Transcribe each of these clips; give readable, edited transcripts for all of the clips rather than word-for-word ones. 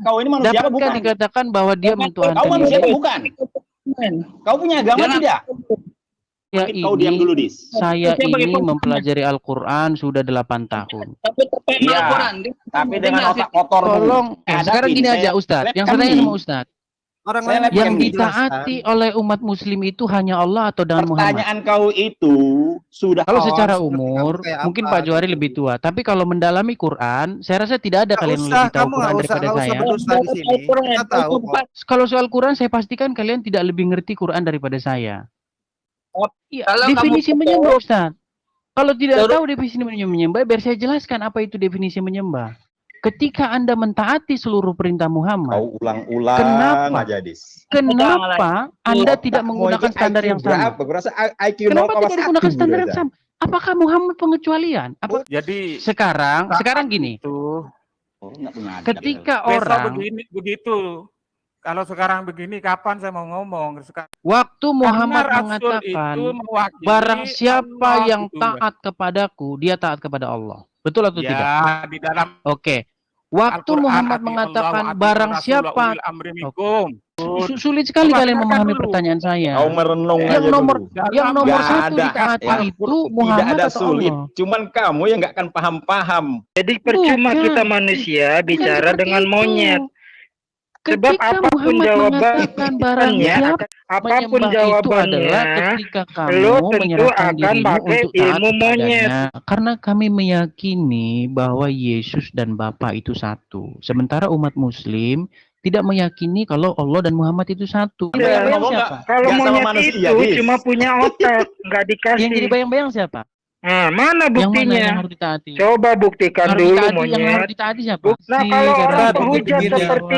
Kau ini manusia apa Dapatkah bukan? dikatakan bahwa dia Kau mentuhankan manusia diri? apa bukan? Kau punya agama tidak? Ya Kau diam dulu, Dis. Saya ini mempelajari Al-Quran sudah 8 tahun. Iya, tapi dengan otak kotor. Tolong, sekarang gini aja Ustadz. Yang saya tanya sama Ustadz. Orang Saya lain Yang kami ditaati oleh umat muslim itu hanya Allah atau dengan Muhammad? Pertanyaan kau itu sudah Kalau secara seperti umur, kamu kayak mungkin apa, Pak Johari gitu. lebih tua. Tapi kalau mendalami Quran, saya rasa tidak ada kalian yang lebih tahu Quran daripada saya. berdusta di sini. Kita tahu kok. Kalau soal Quran, saya pastikan kalian tidak lebih ngerti Quran daripada saya. Iya, definisi menyembah, Ustaz. Kalau tidak tahu definisi menyembah, biar saya jelaskan apa itu definisi menyembah. Ketika Anda mentaati seluruh perintah Muhammad, kau ulang-ulang Kenapa? aja, Dis. kenapa Anda tidak menggunakan standar yang sama? Berapa? Gua rasa IQ Kenapa tidak 0,1 digunakan standar yang berasa. sama? Apakah Muhammad pengecualian? Apa Jadi sekarang gini? itu Oh, nggak pernah ada. Ketika besok orang begitu. Kalau sekarang begini, kapan saya mau ngomong? waktu Muhammad Karena Rasul mengatakan itu mewakili barang siapa Allah, yang gitu, taat kepadaku, dia taat kepada Allah. Betul atau tidak? ya, di dalam Oke. Waktu Al-Quran, Muhammad ati mengatakan Allah, ati barang Rasul, siapa, ulil amri minkum. sulit sekali Coba kalian dengarkan memahami dulu. pertanyaan saya. Kau merenung Yang aja nomor dulu. yang nomor Nggak satu ada. ditaati Ya, itu tidak Muhammad ada atau sulit. Allah. Cuman kamu yang nggak akan paham-paham. Jadi percuma Bukan. kita manusia bicara seperti dengan itu. monyet. Sebab Ketika apapun Muhammad jawabannya, mengatakan barang siapa apapun menyembah itu adalah jawabannya, ketika lo kamu tentu menyerahkan akan dirimu pakai untuk taat ilmu monyet. kepadanya. Karena kami meyakini bahwa Yesus dan Bapa itu satu. Sementara umat Muslim tidak meyakini kalau Allah dan Muhammad itu satu. Ya, Bayang-bayang ngomong siapa? Kalau Nggak sama monyet manusia, itu Dis. cuma punya otak, nggak Yang jadi dikasih. bayang-bayang siapa? Nah, mana Yang mana yang buktinya? harus ditaati? Coba buktikan Harus dulu ditaati, yang harus monyet. ditaati siapa? Nah, Si, kalau karena orang emosi penghujat dijawab. seperti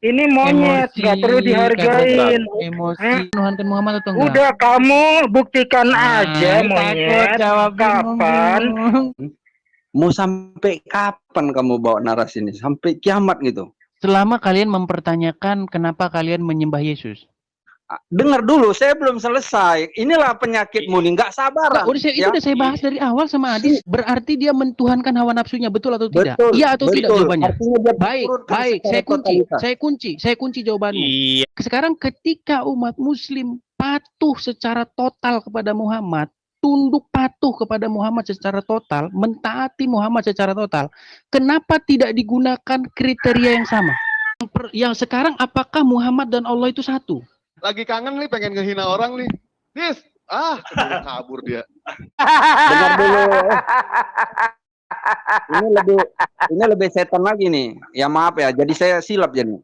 ini monyet, Emosi, nggak perlu dihargain. karena emosi, Hah? menuhankan Muhammad atau enggak? Udah kamu buktikan aja takut monyet. jawab Kapan? Mau sampai kapan kamu bawa narasi ini? Sampai kiamat gitu. Selama kalian mempertanyakan kenapa kalian menyembah Yesus. Dengar dulu, saya belum selesai. Inilah penyakitmu nih, nggak sabaran. Itu ya. udah saya bahas dari awal sama Adis. Berarti dia mentuhankan hawa nafsunya, betul atau tidak? Betul, Iya atau tidak betul. jawabannya? Artinya dia Baik, diturunkan baik. secara totalitas. Saya kunci jawabanmu. Iya. Sekarang ketika umat Muslim patuh secara total kepada Muhammad, tunduk patuh kepada Muhammad secara total, mentaati Muhammad secara total, kenapa tidak digunakan kriteria yang sama? Yang sekarang apakah Muhammad dan Allah itu satu? Lagi kangen nih, pengen ngehina orang nih. Dis, kabur dia. Dengar dulu. Ini lebih setan lagi nih. Ya maaf ya, jadi saya silap jadi.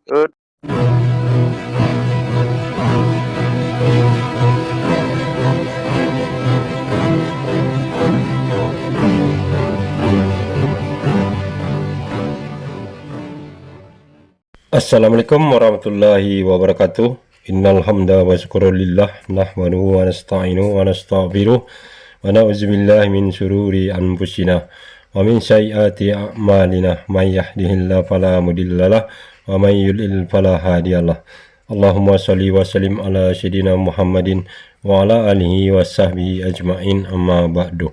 Assalamualaikum warahmatullahi wabarakatuh. Innal hamda wa syukrulillah nahmaduhu wa nasta'inuhu wa nastaghfiruh wa na'udzubillahi min syururi anfusina wa min sayyiati a'malina may yahdihillahu fala mudhillalah wa may yudlil fala hadiyalah. Allahumma shalli wa sallim ala sayyidina Muhammadin wa ala alihi wa sahbihi ajma'in, amma ba'du.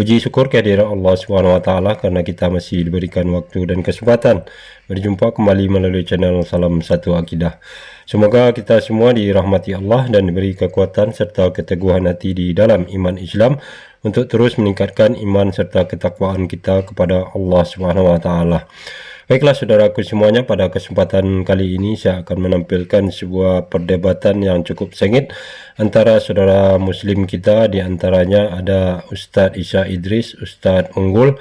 Puji syukur kehadirat Allah Subhanahu wa taala karena kita masih diberikan waktu dan kesempatan berjumpa kembali melalui channel Salam Satu Akidah. Semoga kita semua dirahmati Allah dan diberi kekuatan serta keteguhan hati di dalam iman Islam untuk terus meningkatkan iman serta ketakwaan kita kepada Allah Subhanahu wa taala. Baiklah saudaraku semuanya, pada kesempatan kali ini saya akan menampilkan sebuah perdebatan yang cukup sengit antara saudara muslim kita. Di antaranya ada Ustadz Isa Idris, Ustadz Unggul,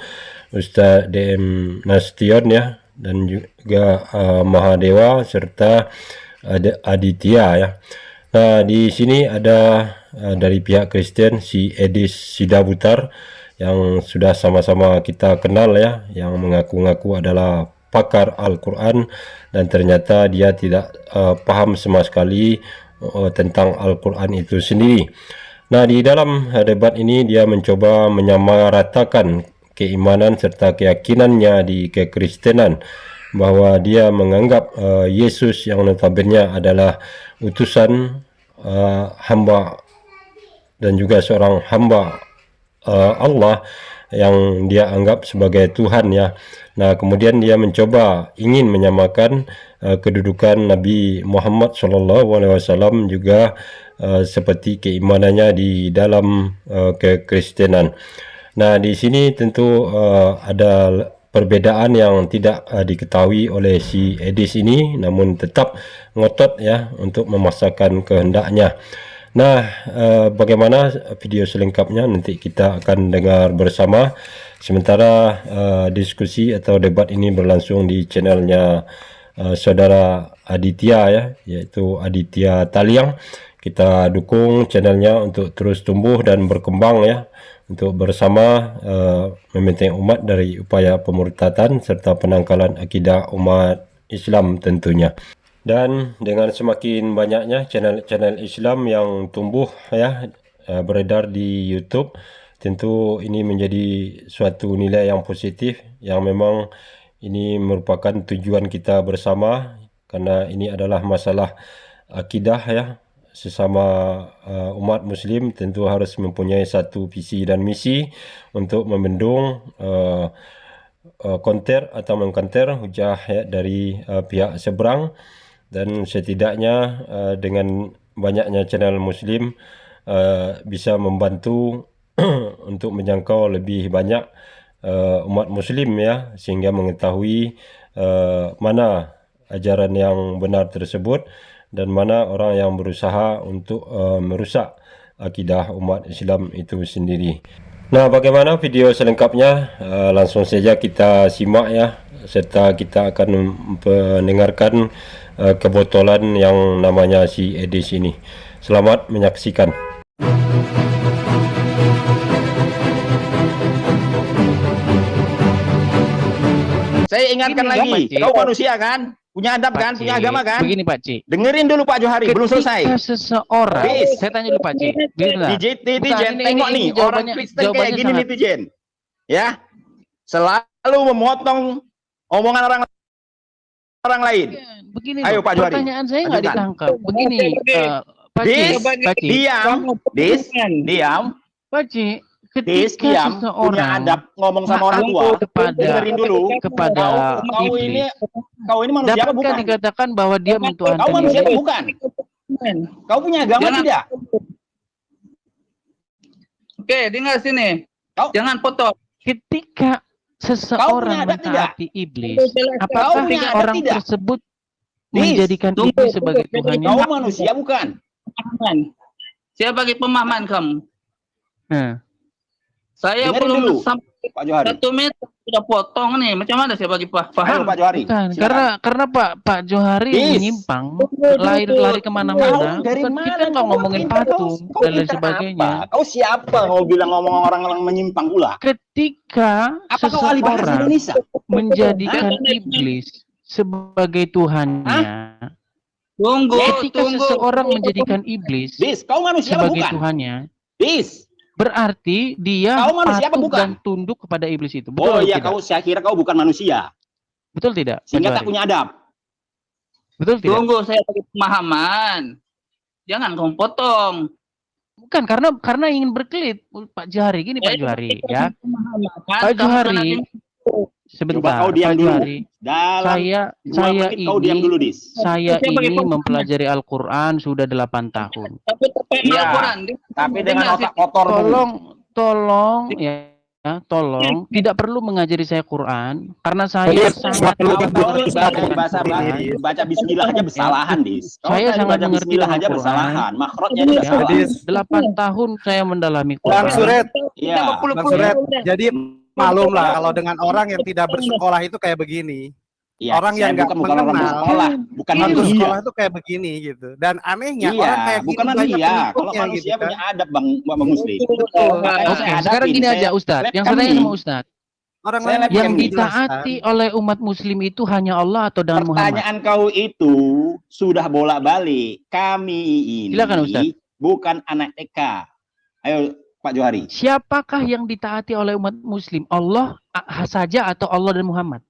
Ustadz DM Nastion ya, dan juga Mahadewa serta Aditya ya. Nah, di sini ada dari pihak Kristen si Edis Sidabutar yang sudah sama-sama kita kenal ya, yang mengaku-ngaku adalah pakar Al-Quran dan ternyata dia tidak paham sama sekali tentang Al-Quran itu sendiri. Nah, di dalam debat ini dia mencoba menyamaratakan keimanan serta keyakinannya di kekristenan, bahwa dia menganggap Yesus yang notabene adalah utusan hamba dan juga seorang hamba Allah yang dia anggap sebagai Tuhan ya. Nah, kemudian dia mencoba ingin menyamakan kedudukan Nabi Muhammad SAW juga seperti keimanannya di dalam kekristenan. Nah, di sini tentu ada perbedaan yang tidak diketahui oleh si Edis ini, namun tetap ngotot ya untuk memaksakan kehendaknya. Nah, bagaimana video selengkapnya nanti kita akan dengar bersama. Sementara diskusi atau debat ini berlangsung di channelnya saudara Aditya ya, yaitu Aditya Taliang. Kita dukung channelnya untuk terus tumbuh dan berkembang ya, untuk bersama membentengi umat dari upaya pemurtadan serta penangkalan akidah umat Islam tentunya. Dan dengan semakin banyaknya channel-channel Islam yang tumbuh ya, beredar di YouTube, tentu ini menjadi suatu nilai yang positif yang memang ini merupakan tujuan kita bersama, karena ini adalah masalah akidah ya. Sesama umat muslim tentu harus mempunyai satu visi dan misi untuk membendung konter atau mengkonter hujah ya, dari pihak seberang. Dan setidaknya dengan banyaknya channel muslim bisa membantu untuk menjangkau lebih banyak umat muslim ya, sehingga mengetahui mana ajaran yang benar tersebut dan mana orang yang berusaha untuk merusak akidah umat Islam itu sendiri. Nah, bagaimana video selengkapnya? Langsung saja kita simak ya, serta kita akan mendengarkan kebotolan yang namanya si Edis ini. Selamat menyaksikan. Saya ingatkan lagi, kau manusia kan? Punya adab kan? Punya agama kan? Begini Pak C. Dengerin dulu Pak Johari, belum selesai. Ketika seseorang, Bis. saya tanya dulu Pak C. Netizen, tengok nih, orang Kristen kayak gini netizen. Ya, selalu memotong omongan orang lain. Begini, ayo Pak Johari. Pertanyaan saya nggak ditangkap. Begini, Pak C. Diam. Pak C. Dis, Ketika diam, punya seseorang adab ngomong sama orang tua. Dengerin dulu. kepada Kau ini manusia apa dapatkah bukan? dikatakan bahwa dia mentuhankan Kau manusia apa iblis? bukan? Kau punya agama tidak? Oke, dengar sini. Jangan potong. Ketika seseorang adab tidak? mentaati iblis, Kau apakah punya adab orang tidak? tersebut Dis, menjadikan iblis sebagai Tuhannya? Kau manusia bukan? Saya bagi pemahaman kamu. Nah, Saya Dengerin belum dulu, sampai Pak Johari. 1 menit sudah potong nih. Macam mana saya bagi Ayo paham? Pak Johari. bukan, silakan. karena Pak Johari Dis. menyimpang, lari kemana-mana. Kau dari Bukan, mana? kita nggak Kau ngomongin pintar, patung kau dan lain pintar sebagainya. apa? Kau siapa mau bilang ngomong orang yang menyimpang pula? Ketika Apa kau ahli bahasa seseorang Indonesia? menjadikan iblis sebagai Tuhannya, Tunggu, ketika seseorang menjadikan iblis Dis, kau manusia apa sebagai bukan? Tuhannya, Dis. berarti dia Kau manusia apa patuh bukan? dan tunduk kepada iblis itu. Betul Oh atau iya, tidak? saya kira kau bukan manusia. Betul tidak? Pak Sehingga Johari? tak punya adab. Betul tidak? Tunggu, saya bagi pemahaman. Jangan kamu potong. Bukan, karena ingin berkelit Pak Johari. Gini Pak Johari ya. Pak Johari, sebentar Coba kau diam Pak dulu. Johari. Dalam Saya 2 menit kau diam ini dulu, Dis. saya Saya bagi ini pemahaman. mempelajari Al-Qur'an sudah 8 tahun. Tapi tepat Iya, Al-Quran. Tapi dengan Dengar, otak kotor dulu. Tolong ya, tolong tidak perlu mengajari saya Quran karena saya sangat Baca bismillah aja bersalahan, Dis. Kau Saya tadi sangat baca mengerti bismillah dengan aja Quran. bersalahan. Makhrajnya aja Ya, salah. 8 tahun saya mendalami Bang Quran. Suret, Iya. Bang Suret, jadi malum lah kalau dengan orang yang tidak bersekolah itu kayak begini. Iya, Orang saya yang nggak bukan orang mengenal. bersekolah, bukan Satu manusia. sekolah itu kayak begini gitu. Dan anehnya Iya, orang kayak bukan gini banyak manusia. Kalau pengikutnya manusia gitu kan. punya adab, Bang Muslim. Betul. Makanya Oke, saya sekarang hadapin, gini saya aja Ustadz. Yang lapkan saya tanya nih. sama Ustadz, Orang Saya lain lihat yang Yang ditaati oleh umat muslim itu hanya Allah atau dan Muhammad? Pertanyaan kau itu sudah bolak-balik. Kami ini Silakan, Ustaz. bukan anak TK. Ayo Pak Johari. Siapakah yang ditaati oleh umat muslim? Allah saja atau Allah dan Muhammad?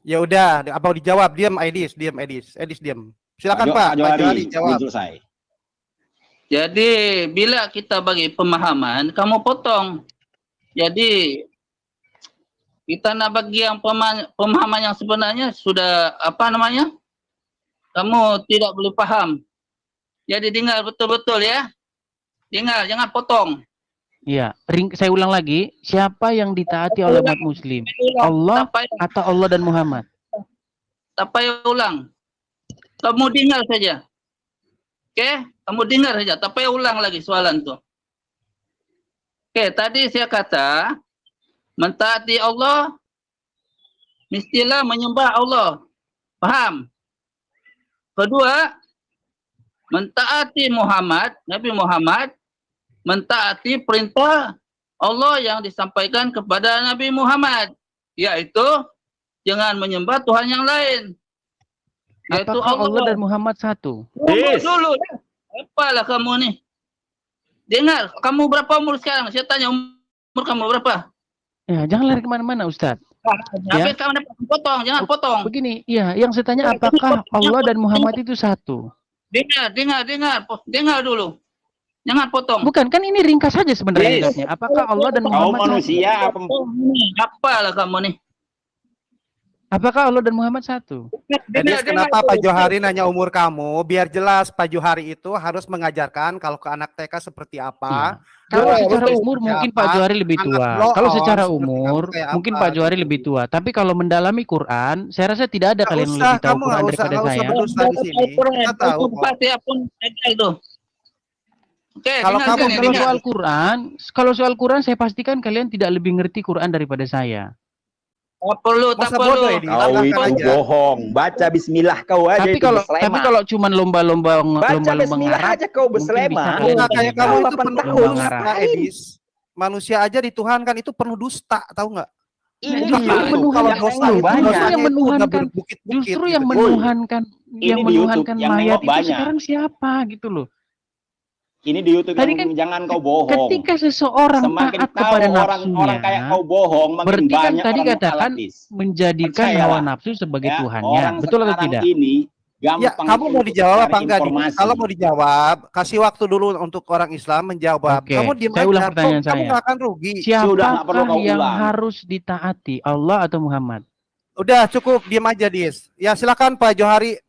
Ya udah, apa dijawab? Diam Edis, diam. Silakan Pak Johari jawab. belum selesai. Jadi bila kita bagi pemahaman, kamu potong. Jadi Kita nak bagi yang pemahaman yang sebenarnya sudah apa namanya? Kamu tidak boleh paham. Jadi dengar betul-betul ya. Dengar, jangan potong. Iya, saya ulang lagi, siapa yang ditaati oleh umat muslim? Allah atau Allah dan Muhammad? Tak payah ulang. Kamu dengar saja. Oke, kamu dengar saja. Tak payah ulang lagi soalan tu. Oke, tadi saya kata mentaati Allah mestilah menyembah Allah. Paham? Kedua, mentaati Muhammad, Nabi Muhammad, mentaati perintah Allah yang disampaikan kepada Nabi Muhammad, yaitu jangan menyembah Tuhan yang lain. Yaitu Apakah Allah dan Muhammad satu? Dulu. Apalah kamu nih? Dengar, kamu berapa umur sekarang? Saya tanya umur kamu berapa? Ya, jangan lari kemana-mana, Ustadz. Habis kamu potong, jangan potong. Begini, ya, yang saya tanya apakah Allah dan Muhammad itu satu? Dengar dulu. Jangan potong. Bukan, kan ini ringkas saja sebenarnya. Apakah Allah dan Muhammad Kau manusia satu? Apalah kamu nih? Apakah Allah dan Muhammad satu? Jadi kenapa Pak Johari nanya umur kamu? Biar jelas Pak Johari itu harus mengajarkan kalau ke anak TK seperti apa. Kalau Terus secara seperti umur mungkin apa, Pak Johari lebih anak tua. blow Kalau on secara seperti umur kamu kayak mungkin apa, Pak Johari gitu. lebih tua. Tapi kalau mendalami Quran, saya rasa tidak ada kalian yang lebih tahu Kamu Quran daripada nggak usah saya. berdusta di sini. Kita tahu kok. Pasti pun itu. Oke, Kalau dengar, kamu dengar, Kalau dengar. soal Quran, saya pastikan kalian tidak lebih ngerti Quran daripada saya. Tak perlu. Masa bodoh ini? Kau Silahkan itu aja. bohong. Baca bismillah kau aja Tapi itu kalau berselema. cuman lomba-lomba Baca bismillah ngarap, aja kau mungkin berselema. bisa Enggak kalian kayak bisa. kamu itu 8 penuh tahun. dusta, Edis. Manusia aja dituhankan itu penuh dusta, tahu nggak? Ini Justru di yang YouTube menuhankan yang itu, nengok banyak. justru yang menuhankan, berbukit-bukit justru gitu. yang menuhankan, Ini yang di menuhankan YouTube yang mayat nengok itu banyak. sekarang siapa gitu loh. Ini di YouTube Tadi yang kan jangan kau bohong. Ketika seseorang Semakin taat tahu kepada orang kayak nafsunya, kau bohong, makin berarti kan banyak tadi orang katakan mukhalafis. menjadikan Percayalah. hawa nafsu sebagai Ya, Tuhannya. orang Betul atau sekarang tidak? ini Ya, gampang kamu mau untuk dijawab cari apa enggak? informasi. Kalau mau dijawab, kasih waktu dulu untuk orang Islam menjawab. Oke, Kamu diam saya ulang aja. pertanyaan Kamu saya. nggak akan rugi. Sudah, nggak perlu Siapakah kau yang ulang. harus ditaati, Allah atau Muhammad? Udah cukup, diam aja, Dis. Ya silakan Pak Johari.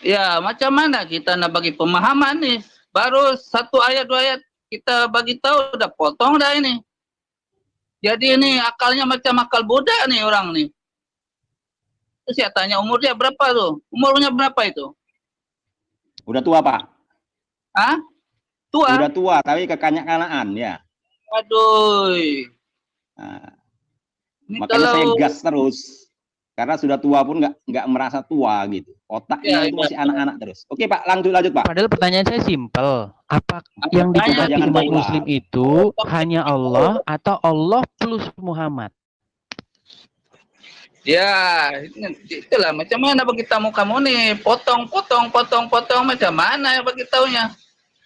Ya, macam mana kita nak bagi pemahaman nih? Baru 1 ayat 2 ayat kita bagi tahu udah potong dah ini. Jadi ini akalnya macam akal budak nih orang nih. Terus saya tanya umur dia berapa tuh? Umurnya berapa itu? Udah tua, Pak. Hah? Tua? Udah tua, tapi kekanak-kanakan ya. Aduh. Nah, Ini makanya saya kalau gas terus. Karena sudah tua pun nggak merasa tua gitu. Otaknya Ya, itu ya. masih anak-anak terus. Oke, Pak, lanjut Pak. Padahal pertanyaan saya simpel. Apa yang Tanya, ditaati jangan umat kau ulang. muslim itu hanya Allah atau Allah plus Muhammad? ya, itulah macam mana bagi tamu kamu nih? Potong macam mana ya bagi taunya?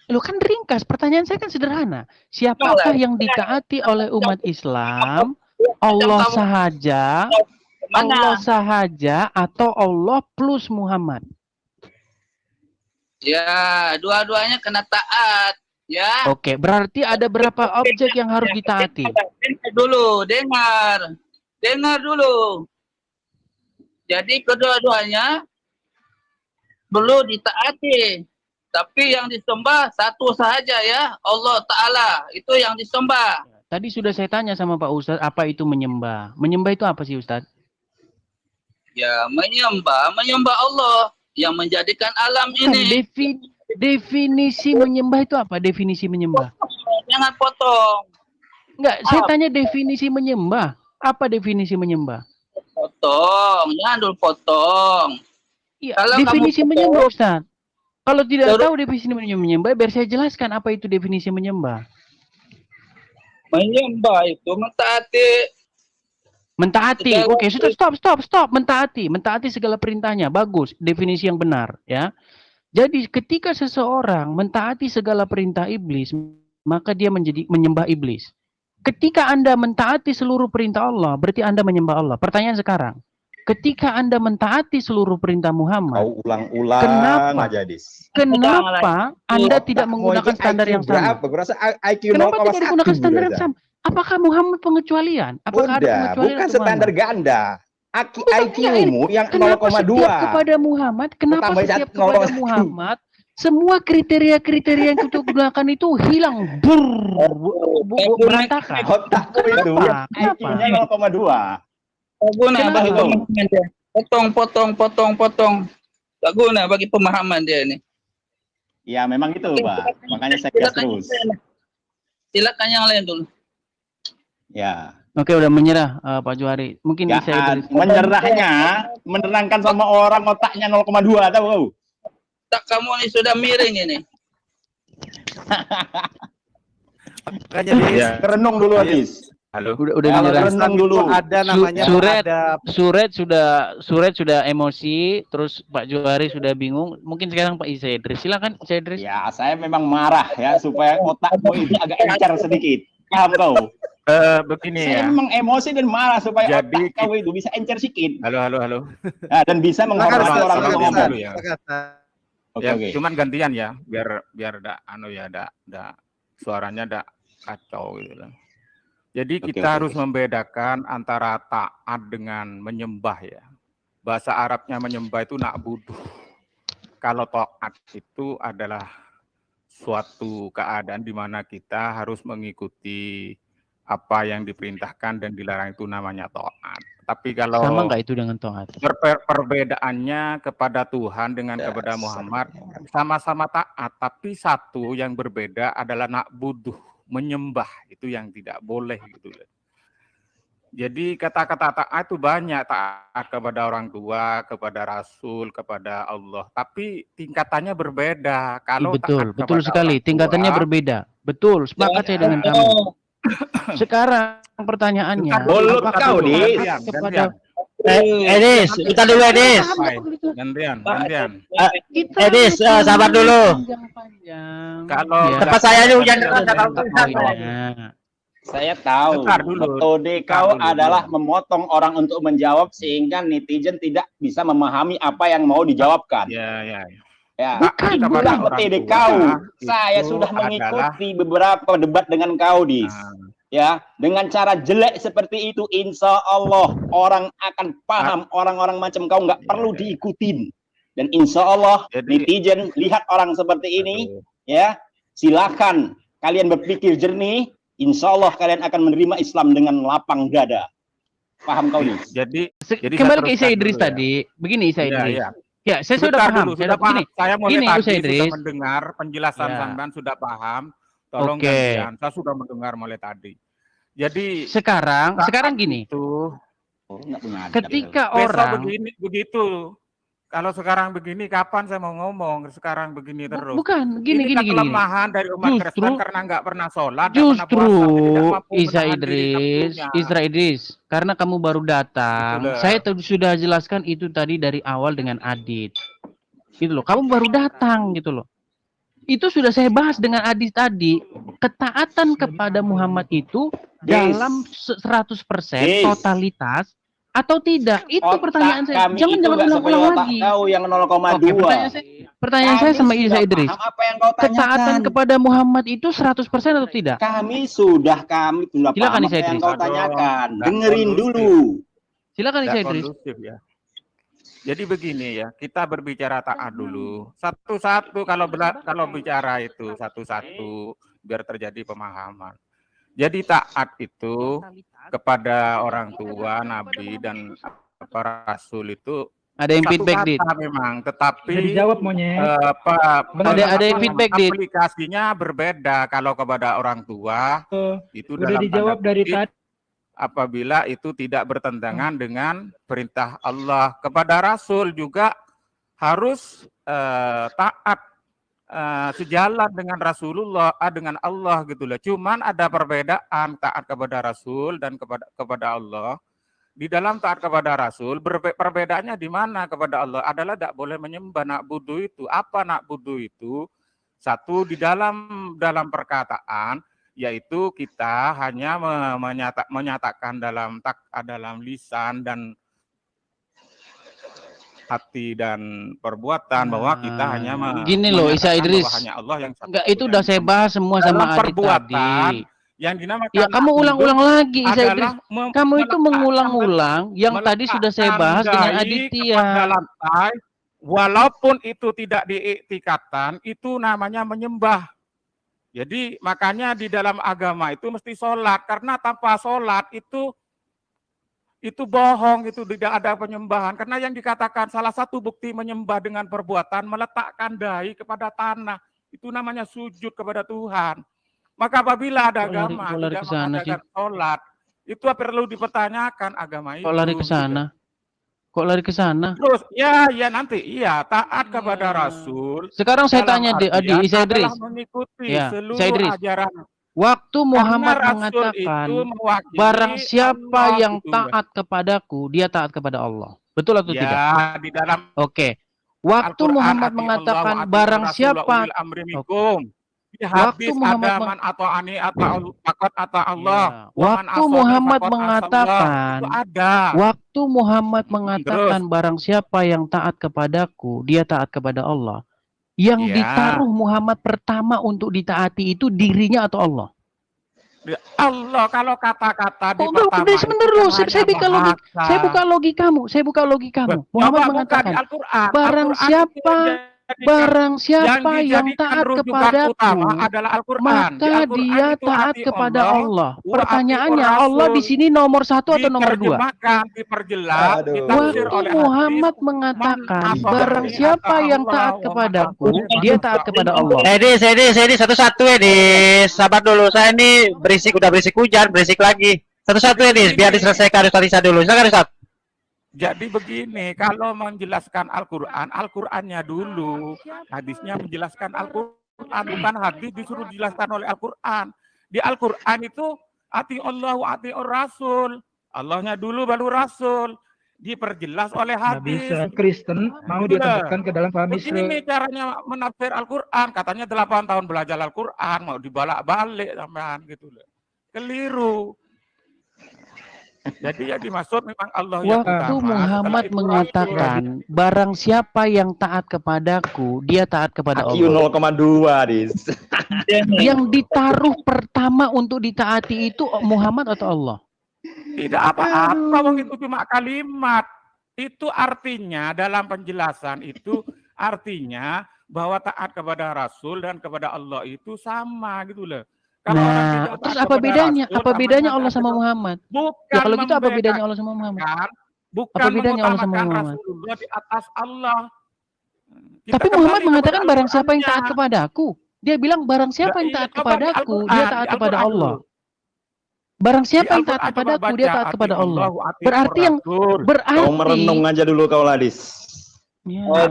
Loh kan ringkas, pertanyaan saya kan sederhana. Siapakah yang ditaati oleh umat Islam? Allah sahaja, Allah Mana? sahaja atau Allah plus Muhammad? Ya, dua-duanya kena taat. Ya. Oke, berarti ada berapa objek yang harus ditaati? Dengar dulu, dengar dulu. Jadi kedua-duanya perlu ditaati. Tapi yang disembah satu sahaja ya, Allah Ta'ala. Itu yang disembah. Tadi sudah saya tanya sama Pak Ustadz, apa itu menyembah? Menyembah itu apa sih Ustadz? Ya, menyembah Allah yang menjadikan alam Kan ini. definisi menyembah itu apa? Definisi menyembah? Jangan potong. Enggak, saya tanya definisi menyembah. Apa definisi menyembah? Potong, jangan dulu potong. Iya, Kalau definisi kamu- menyembah Ustadz. Kalau tidak Terus- tahu definisi menyembah, biar saya jelaskan apa itu definisi menyembah. Menyembah itu mentaati. Mentaati. Segala- Oke, sudah stop. Mentaati segala perintahnya. Bagus, definisi yang benar, ya. Jadi ketika seseorang mentaati segala perintah iblis, maka dia menjadi menyembah iblis. Ketika Anda mentaati seluruh perintah Allah, berarti Anda menyembah Allah. Pertanyaan sekarang, ketika Anda mentaati seluruh perintah Muhammad, Kau ulang-ulang Kenapa? aja, Dis. kenapa Anda tidak Otakmu menggunakan ini standar IQ yang sama? berapa? Berasa IQ Kenapa 0,1 tidak digunakan standar yang berasa. sama? Apakah Muhammad pengecualian? Apakah ada Udah, pengecualian bukan untuk standar Muhammad? ganda. Bukan, IQ-mu yang Kenapa 0,2. setiap kepada Muhammad, kenapa Tambah setiap 0,1. kepada Muhammad, semua kriteria-kriteria yang kita gunakan itu hilang, berantakan. Otakmu itu Kenapa? IQ-nya 0,2. Tak guna Kenapa? bagi pemahaman dia. Potong. Tak guna bagi pemahaman dia ini. Ya memang itu, Pak. Makanya saya gas terus. Silakan yang lain dulu. Ya. Oke, udah menyerah Pak Johari. Mungkin Ya, bisa Idris. menyerahnya, menerangkan sama orang otaknya 0,2, tahu? Tak kamu ini sudah miring ini. Makanya Dis, Ya. Renung dulu, Adis. Halo. Udah Kalau menyerah. renung dulu. ada namanya Suret. ada Suret sudah emosi, terus Pak Johari sudah bingung. Mungkin sekarang Pak Isa Idris. Silakan Isa Idris. Ya, saya memang marah ya supaya otakmu itu agak encer sedikit. Paham kau? Begini Saya ya. memang emosi dan marah supaya Jadi, otak kau itu bisa encer sedikit. Halo. Nah, dan bisa menghormati Silakan, orang silakan, yang silakan. ngomong. dulu ya. Oke, Ya, oke. cuman gantian ya, biar suaranya dak kacau gitu lah. Jadi Oke, kita oke, harus oke. membedakan antara taat dengan menyembah ya. Bahasa Arabnya menyembah itu na'budu. Kalau taat itu adalah suatu keadaan di mana kita harus mengikuti apa yang diperintahkan dan dilarang, itu namanya taat. Tapi kalau Sama nggak itu dengan taat? perbedaannya kepada Tuhan dengan kepada Muhammad sama-sama taat, tapi satu yang berbeda adalah na'budu, menyembah, itu yang tidak boleh gitu. Jadi kata-kata taat itu banyak, taat kepada orang tua, kepada Rasul, kepada Allah, tapi tingkatannya berbeda. Kalau Betul, taat betul kepada sekali. orang Tingkatannya tua, berbeda. Betul, sepakat saya dengan kamu. Sekarang pertanyaannya, Mulut apakah kau, taat Dis. kepada Edis, bentar dulu Edis. Gantian. Edis, sabar dulu. Panjang-panjang. Kalau Ya. Tempat saya ini hujan Ada deras, dengan kalau hujan. poinnya. Saya tahu Bentar dulu. metode kau adalah memotong orang untuk menjawab sehingga netizen tidak bisa memahami apa yang mau dijawabkan. ya. Ya, Bukan, itulah orang metode tua kau. itu Saya sudah adalah- mengikuti beberapa debat dengan kau, Dis. Ya, dengan cara jelek seperti itu, insya Allah orang akan paham. Orang-orang macam kau nggak perlu diikutin. Dan insya Allah Jadi- netizen lihat orang seperti ini, ya silakan kalian berpikir jernih. Insya Allah kalian akan menerima Islam dengan lapang dada. Paham kau, Dis? Jadi Kembali saya ke Isa teruskan Idris dulu ya. tadi. Begini Isa Idris. Iya. Ya, saya sudah Sebentar paham. dulu, Saya sudah begini. paham. Saya mulai Gini, tadi Ustaz Idris. sudah mendengar penjelasan Ya. Samban, sudah paham. Tolong Oke. gantian. Saya sudah mendengar mulai tadi. Jadi Sekarang gini. itu Nggak punya adab. Ketika besok orang begitu. Kalau sekarang begini, kapan saya mau ngomong? Sekarang begini terus. bukan gini. Ini kan kelemahan dari umat Justru- Kristen karena nggak pernah sholat, nggak pernah Justru puasa, jadi tidak mampu Isa menahan diri Idris, nafsunya. karena kamu baru datang, Sudah. saya sudah jelaskan itu tadi dari awal dengan Adit. Gitu loh, kamu baru datang gitu loh. Itu sudah saya bahas dengan Adit tadi. Ketaatan kepada Muhammad itu dalam 100% Yes. totalitas atau tidak? Itu Otak pertanyaan saya. kami Jangan itu nggak seperti ulang otak lagi. kau yang 0,2. Oke, pertanyaan saya sama Kami Isa sudah Idris. paham apa yang kau Ketaatan tanyakan. kepada Muhammad itu 100% atau tidak? Kami sudah Silakan, paham Isa apa yang Idris. kau tanyakan. Nggak Dengerin kondusif. dulu. Silakan Isa Nggak Idris. kondusif ya. Jadi begini ya, kita berbicara taat dulu. Satu-satu kalau bicara itu satu-satu biar terjadi pemahaman. Jadi taat itu kepada orang tua, nabi dan para rasul itu Ada yang satu feedback, kata Dit. memang, tetapi dijawab monyet. Ada yang feedback, Dit. aplikasinya berbeda. Kalau kepada orang tua itu Udah dalam dijawab tanda dari kutip, tadi. apabila itu tidak bertentangan dengan perintah Allah. Kepada Rasul juga harus taat sejalan dengan Rasulullah, dengan Allah gitu loh. Cuman ada perbedaan taat kepada Rasul dan kepada Allah. Di dalam taat kepada Rasul, perbedaannya di mana kepada Allah adalah tidak boleh menyembah na'budu itu. Apa na'budu itu? Satu, di dalam perkataan, yaitu kita hanya menyatakan dalam lisan dan hati dan perbuatan, bahwa kita hanya gini loh, Isa menyatakan Idris. bahwa hanya Allah yang satu Enggak, itu dan udah saya bahas semua dalam sama Adit perbuatan tadi. yang dinamakan Ya, kamu ulang-ulang lagi, Isa Idris. adalah Kamu itu mengulang-ulang yang tadi sudah saya bahas dengan kepada Aditya. lantai, walaupun itu tidak diiktikatan, itu namanya menyembah. Jadi makanya di dalam agama itu mesti sholat, karena tanpa sholat itu bohong, itu tidak ada penyembahan. Karena yang dikatakan salah satu bukti menyembah dengan perbuatan meletakkan dahi kepada tanah, itu namanya sujud kepada Tuhan. Maka apabila ada agama tidak mengadakan sholat, itu perlu dipertanyakan agama itu. Kok lari ke sana? Kok lari ke sana? Terus ya nanti taat kepada Rasul. Sekarang saya tanya Adi Isa Idris. Mengikuti Ya, seluruh Isa Idris. ajaran. Waktu Muhammad Rasul mengatakan itu mewakili barang siapa Allah, yang gitu. taat kepadaku, dia taat kepada Allah. Betul atau tidak? Ya, di dalam Oke. Waktu Al-Quran, Muhammad ati mengatakan Allah, ati barang Rasul, siapa ulil amri minkum. Di Waktu hadis Muhammad ada man atau ani atau fakot atau Allah. Ya. Waktu Muhammad mengatakan itu ada. Waktu Muhammad mengatakan barang siapa yang taat kepadaku, dia taat kepada Allah. Yang Ya. ditaruh Muhammad pertama untuk ditaati itu dirinya atau Allah? Allah, kalau kata-kata di Enggak, pertama sebentar itu dulu. kan Saya hanya buka logik. bahasa. Saya buka logikamu. Muhammad Coba buka mengatakan di Al-Quran. barang Al-Quran siapa yang yang dijadikan taat rujukan kepadaku, utama adalah Al-Quran. Di maka Al-Quran dia itu taat hati kepada Allah. wa Pertanyaannya, hati Allah di Rasul. sini nomor 1 atau nomor 2? Diterjemahkan, diperjelas, Aduh. ditafsir Waktu oleh Muhammad hadis, mengatakan man barang ata'ani siapa ata'allah yang taat wa man kepadaku, ata'ani dia taat kepada Allah. Edis, satu-satu Edis. Sabar dulu, saya ini udah berisik hujan, berisik lagi. Satu-satu Edis, biar diselesaikan Ustaz Isa dulu. Silakan Ustaz. Jadi begini, kalau menjelaskan Al-Quran, Al-Qurannya dulu, hadisnya menjelaskan Al-Quran, bukan hadis disuruh dijelaskan oleh Al-Quran. Di Al-Quran itu ati Allah wa ati Rasul, Allahnya dulu baru Rasul, diperjelas oleh hadis. Bisa Kristen mau ditempatkan ke dalam paham Islam. Begini caranya menafsir Al-Quran, katanya 8 tahun belajar Al-Quran, mau dibalak-balik sampean gitu loh. Keliru. Jadi yang dimaksud memang Allah yang Waktu utama. Muhammad Setelah itu mengatakan barang siapa yang taat kepadaku, dia taat kepada IQ Allah. 0,2 dis. Yang ditaruh pertama untuk ditaati itu Muhammad atau Allah? Tidak apa-apa, wong itu cuma kalimat. Itu artinya dalam penjelasan itu artinya bahwa taat kepada Rasul dan kepada Allah itu sama gitu loh. Kalau orang Nah, tidak terus taat apa kepada bedanya? Rasul, Apa bedanya namanya Allah taat sama kepada- Muhammad? Bukan Ya kalau gitu apa membedakan, bedanya Allah sama Muhammad? bukan Apa bedanya Allah sama mengutamakan Muhammad? Rasulullah di atas Allah. Kita Tapi kembali Muhammad mengatakan kepada barang siapa yang taat Al-Qur'annya. kepadaku, dia bilang barang siapa yang Iya, taat coba di kepadaku, Al-Qur'an, dia di taat kepada Al-Qur'an Allah. dulu. Barang siapa Di yang taat Al-Qur'an coba kepadaku, dia baca, taat kepada ati Allah. Allah, ati Berarti yang Rasul. Kau merenung aja dulu kau Ladis. Ya, Allah,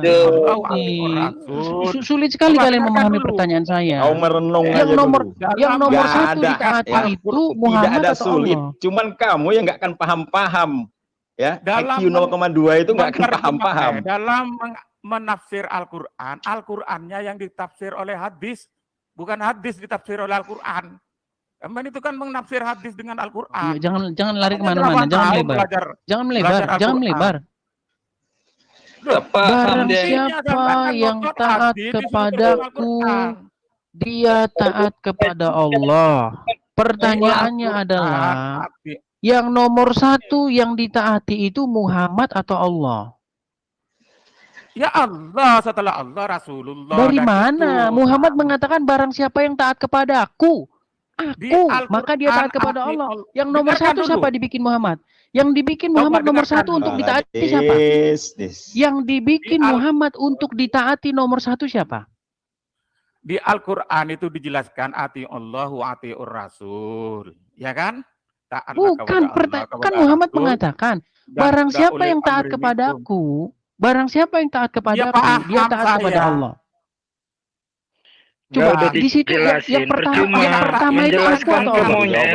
ati ini Rasul. sulit sekali Coba kalian dengarkan memahami dulu. pertanyaan saya. Kau merenung Yang aja nomor dulu. yang nomor Nggak satu ada, ditaati ya. itu Tidak Muhammad ada atau sulit. Allah. Cuman kamu yang nggak akan paham-paham. Ya, Dalam IQ 0,2 itu nggak akan paham-paham. Dalam menafsir Al-Quran, Al-Qurannya yang ditafsir oleh hadis, bukan hadis ditafsir oleh Al-Quran. Emang itu kan menafsir hadis dengan Al-Quran. Ya, jangan lari Makanya kemana-mana, 8 jangan tahun melebar, belajar jangan melebar, belajar jangan Al-Quran. melebar. Barang siapa yang taat kepadaku, dia taat kepada Allah. Pertanyaannya adalah, yang nomor satu yang ditaati itu Muhammad atau Allah? Ya Allah, setelah Allah Rasulullah. Dari dan mana? itu. Muhammad mengatakan barang siapa yang taat kepadaku, Di aku, Al-Quran, maka dia taat kepada ati Allah. Allah. Yang nomor Dengarkan satu dulu. siapa dibikin Muhammad? Yang dibikin Coba Muhammad nomor dengarkan satu dulu. untuk ditaati siapa? Dis. Yang dibikin Di Al- Muhammad untuk ditaati nomor satu siapa? Di Al-Quran itu dijelaskan ati Allah wa ati Rasul. Ya kan? Taatlah Bukan, kepada Allah, kan kepada Muhammad Rasul, mengatakan dan barang juga siapa ulil yang taat amri minkum. kepadaku, barang siapa yang taat kepadaku, paham dia taat kepada saya. Allah. Nggak Coba udah di situ dijelasin, yang pertama percuma. itu aku Menjelaskan atau ke Allah? monyet,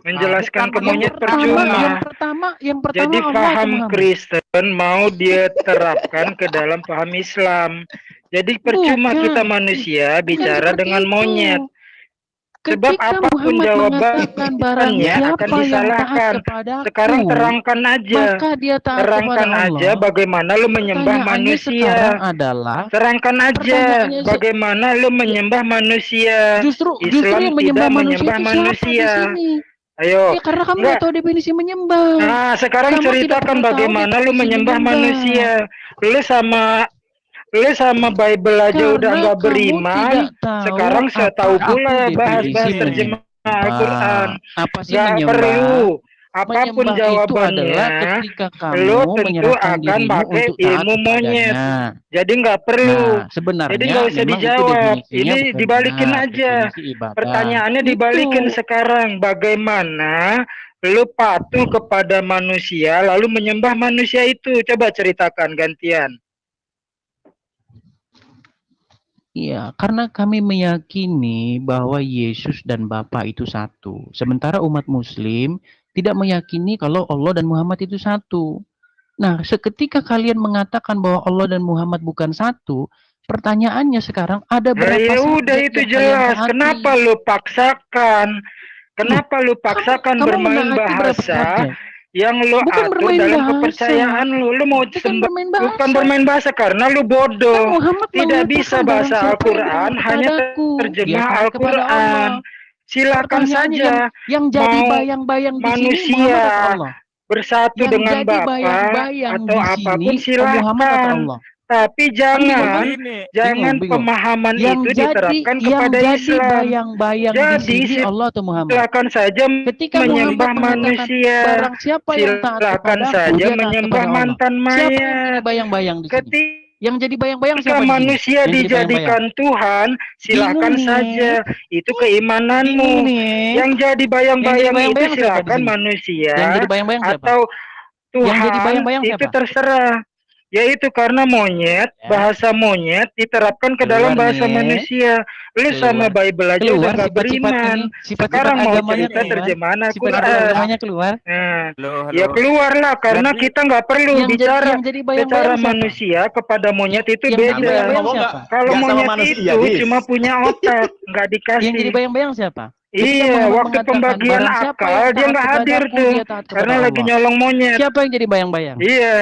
menjelaskan ke monyet percuma. Yang pertama Jadi Allah atau paham Muhammad? Kristen mau dia terapkan ke dalam paham Islam. Jadi percuma Bukan. kita manusia Bukan bicara seperti dengan itu. monyet. Sebab Ketika apapun Muhammad mengatakan barang jawabannya akan siapa yang taat disalahkan. kepadaku, Sekarang terangkan aja. maka dia taat Terangkan kepada aja Allah. bagaimana lu menyembah Pertanyaannya sekarang manusia. adalah, Terangkan aja pertanyaannya bagaimana lu menyembah manusia. justru Islam yang menyembah tidak manusia menyembah itu siapa di manusia. sini? Ayo. Ya karena kamu Enggak. nggak tahu definisi menyembah. Nah, sekarang Kamu tidak ceritakan pernah tahu bagaimana lu definisi menyembah manusia. Lu sama Bible aja udah Karena nggak kamu beriman. tidak tahu Sekarang saya tahu apa pula itu bahas-bahas definisi terjemah Al-Quran. Apa sih Nggak menyembah? perlu. Apapun Menyembah itu adalah jawabannya, ketika lu kamu tentu menyerahkan akan dirimu pakai untuk taat ilmu monyet. kepadanya. Jadi nggak perlu. Nah, sebenarnya Jadi nggak usah memang itu dijawab. definisinya Ini bukan dibalikin benar, aja. definisi ibadah. Pertanyaannya Itu. dibalikin sekarang. Bagaimana lu patuh kepada manusia lalu menyembah manusia itu? Coba ceritakan gantian. Iya, karena kami meyakini bahwa Yesus dan Bapa itu satu. Sementara umat Muslim tidak meyakini kalau Allah dan Muhammad itu satu. Nah, seketika kalian mengatakan bahwa Allah dan Muhammad bukan satu, pertanyaannya sekarang ada berapa Ya udah subjek itu yang kalian jelas. taati? Kenapa lu paksakan? Kenapa lu paksakan Kamu bermain menaati berapa bahasa subjek? yang lu Bukan atur bermain dalam bahasa. kepercayaan lu? Lu mau bermain bahasa. bukan bermain bahasa karena lu bodoh. Muhammad Tidak bisa mengatakan barang bahasa siapa yang Al-Quran, taat hanya kepadaku, dia terjemah taat kepada Al-Quran. Allah. Silakan Pertanyaannya saja yang jadi mau bayang-bayang di sini manusia Muhammad atau Allah? bersatu Yang dengan jadi Bapa bayang-bayang atau di apapun sini Muhammad atau silakan. Allah? Tapi jangan Bingung. pemahaman Yang itu jadi diterapkan kepada jadi Islam. bayang-bayang di Jadi sini Allah atau Muhammad? silakan saja Ketika menyembah Muhammad mengatakan manusia. barang siapa yang taat Silakan kepadaku, saja dia taat menyembah kepada Allah. mantan Siapa yang mayat. jadi bayang-bayang di sini? Yang jadi bayang-bayang Ketika siapa di sini? manusia Yang jadi dijadikan Tuhan, silakan Bingung, saja. Itu keimananmu. Bingung nih. Yang jadi bayang-bayang itu bayang-bayang siapa di silakan sini? manusia Yang jadi bayang-bayang siapa? atau Tuhan. Yang jadi bayang-bayang itu siapa? terserah. Yaitu karena monyet, bahasa monyet diterapkan ke dalam Keluar bahasa nih. manusia. Lu sama Bible aja udah Keluar nggak sifat-sifat beriman. ini, sifat-sifat Sekarang mau agamanya cerita keluar. terjemahan Sifat-sifat Al-Quran. agamanya keluar. Nah, ya keluarlah karena kita nggak perlu Yang bicara jadi bayang-bayang secara siapa? manusia kepada monyet itu Yang beda. jadi bayang-bayang siapa? Kalau Nggak sama monyet manusia, itu Dis. cuma punya otak, nggak dikasih. Yang jadi bayang-bayang siapa? Ketika Iya, Muhammad waktu mengatakan, pembagian barang siapa akal yang dia taat nggak hadir kepadaku, tuh, dia taat kepada karena lagi Allah. nyolong monyet. Siapa yang jadi bayang-bayang? Iya.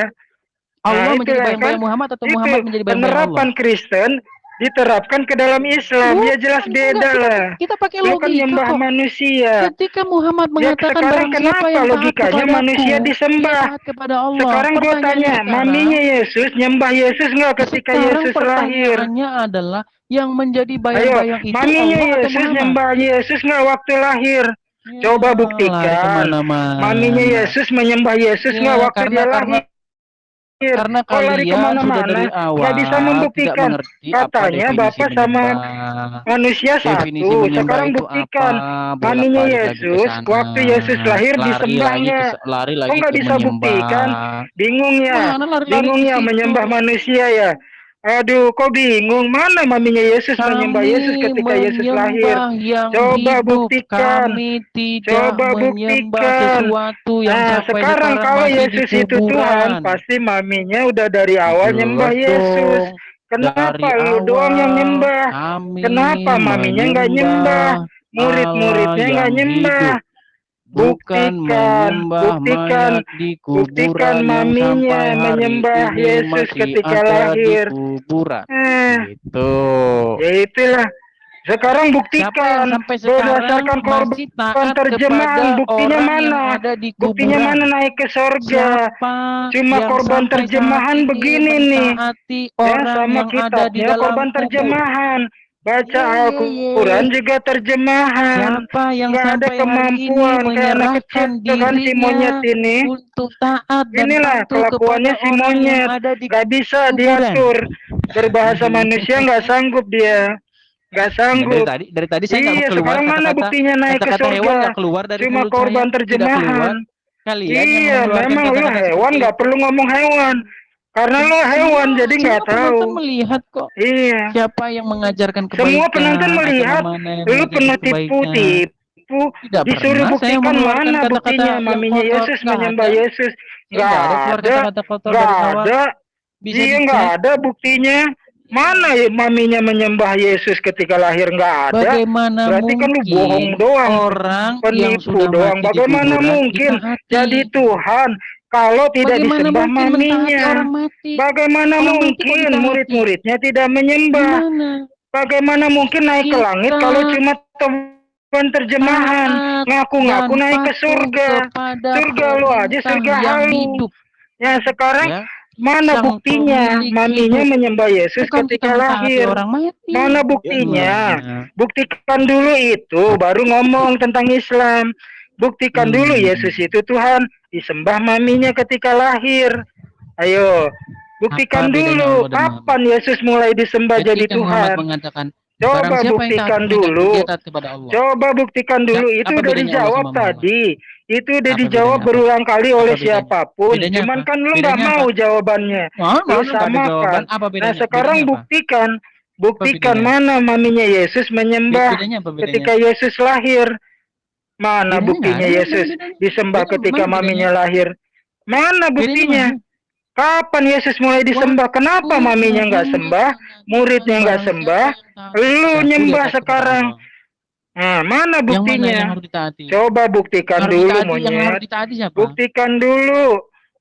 Allah menjadi itulah bayang-bayang Muhammad atau itu Muhammad menjadi bayang-bayang Allah? penerapan Kristen diterapkan ke dalam Islam. Ya jelas beda lah. Kita pakai Lu kan logika nyembah kok. manusia. Ketika Muhammad Ya mengatakan sekarang barang siapa kenapa yang taat logikanya kepadaku, manusia dia disembah? taat kepada Allah. Sekarang gue Pertanyaannya tanya, sekarang, maminya Yesus nyembah Yesus nggak ketika sekarang Yesus lahir? pertanyaannya adalah yang menjadi Ayo, bayang-bayang itu maminya Allah atau Yesus Muhammad? nyembah Yesus nggak waktu lahir? Coba lari buktikan. kemana-mana. Maminya Yesus menyembah Yesus nggak Ya, waktu dia lahir? Karena Kok lari kalian sudah kemana-mana? dari awal Nggak bisa tidak membuktikan. mengerti apa Katanya definisi Bapak sama menyembah. manusia Definisi satu. menyembah Sekarang itu buktikan. apa? Maminya Bolak-balik lagi ke Yesus, sana. waktu Yesus lahir disembah nggak? Lari Kok lagi nggak ke bisa menyembah. buktikan? Bingung ya? Mana lari-lari Bingung ke ya situ? menyembah manusia ya? Aduh, kok bingung? Mana maminya Yesus menyembah Yesus ketika Yesus lahir? Yang Coba hidup. buktikan. Kami tidak Coba menyembah buktikan. sesuatu yang Nah, sampai sekarang kalau masih Yesus di itu kuburan. Tuhan, pasti maminya udah dari awal nyembah Yesus. Kenapa Dari lu doang yang nyembah? Kami Kenapa maminya nggak nyembah? Murid-muridnya Allah nggak yang nyembah? hidup. Bukan menyembah buktikan, mayat di buktikan kuburan yang maminya sampai hari menyembah ini Yesus masih ketika ada lahir. di kuburan. Gitu. Ya itulah. Sekarang Siapa yang buktikan sampai sekarang berdasarkan masih taat korban terjemahan. kepada Buktinya orang mana? yang ada di Buktinya kuburan? mana naik ke sorga? Siapa Cuma yang korban sampai terjemahan saat ini begini nih. mentaati Ya orang sama yang ada di kitabnya dalam korban kubur? terjemahan. Baca Iya. Al-Quran juga terjemahan. Siapa yang Nggak ada sampai hari ini kemampuan kayak anak kecil menyerahkan kan si monyet dirinya ini. untuk taat dan Inilah patuh kelakuannya kepada si orang monyet. yang ada di Gak bisa kuburan? diatur. Berbahasa manusia nggak sanggup dia. Nggak sanggup. Dari tadi saya nggak Iya, keluar sekarang mana kata-kata- buktinya naik ke kata-kata hewan surga? nggak keluar dari Cuma mulut korban saya, tidak keluar. terjemahan. Kalian yang Iya, mengeluarkan memang lu kata-kata hewan seperti nggak itu. perlu ngomong hewan. Karena lu hewan jadi nggak Semua penonton tahu. melihat kok. Iya. Siapa yang mengajarkan kebaikan? Semua penonton melihat agama mana yang lu mengajarkan penuh kebaikan? tipu-tipu. Tidak Disuruh pernah saya buktikan mengeluarkan mana kata-kata buktinya yang maminya kotor. Yesus Nggak menyembah ada. Yesus. Nggak ada keluar kata-kata kotor Nggak dari awal. ada. Bisa Iya dicek. nggak ada buktinya. Mana ya maminya menyembah Yesus ketika lahir nggak ada? Bagaimana Berarti kan lu mungkin bohong doang, orang yang penipu sudah doang. mati di Bagaimana kuburan mungkin ditaati? jadi Tuhan kalau tidak Bagaimana disembah mungkin mentaati maminya? orang mati? Bagaimana Orang mati kok mungkin ditaati? murid-muridnya tidak menyembah? Gimana? Bagaimana mungkin naik ke langit Kita kalau cuma terjemahan, taat ngaku-ngaku dan naik ke patuh surga? kepada Surga lu aja perintah surga yang halu. hidup, Ya sekarang ya. mana Sang buktinya pemilik maminya hidup. menyembah Yesus Bukan kita ketika mentaati lahir? orang mati. Mana buktinya? Gimana? Buktikan dulu itu, baru ngomong tentang Islam. Buktikan dulu Yesus itu Tuhan, disembah maminya ketika lahir. Ayo, buktikan Apa bedanya dulu Allah dan Muhammad? kapan Yesus mulai disembah jadi Ketika Muhammad Tuhan. mengatakan, Coba barang siapa yang taat buktikan kepadaku, dulu. dia taat kepada Allah. Coba buktikan dulu. Itu Apa udah bedanya Allah dijawab sama Muhammad? tadi. Itu udah Apa dijawab bedanya? berulang kali oleh Apa bedanya? siapapun. Bedanya Cuman apa? kan lu nggak Bedanya mau apa? jawabannya. Oh, Lu nggak ada jawaban. samakan. Apa Nah bedanya? sekarang Bedanya apa? buktikan. Buktikan bedanya? mana maminya Yesus menyembah Bedanya apa bedanya? ketika Yesus lahir. Mana Bedanya buktinya nggak ada, Yesus bedanya. disembah Bedanya, ketika mana maminya bedanya? lahir? Mana Bedanya buktinya? mana? Kapan Yesus mulai disembah? Kenapa maminya nggak sembah? Muridnya nggak sembah? Lu nyembah sekarang. Nah, mana Yang mana yang buktinya? harus ditaati? Coba buktikan Harus dulu, ditaati, yang harus monyet. ditaati siapa? Buktikan dulu.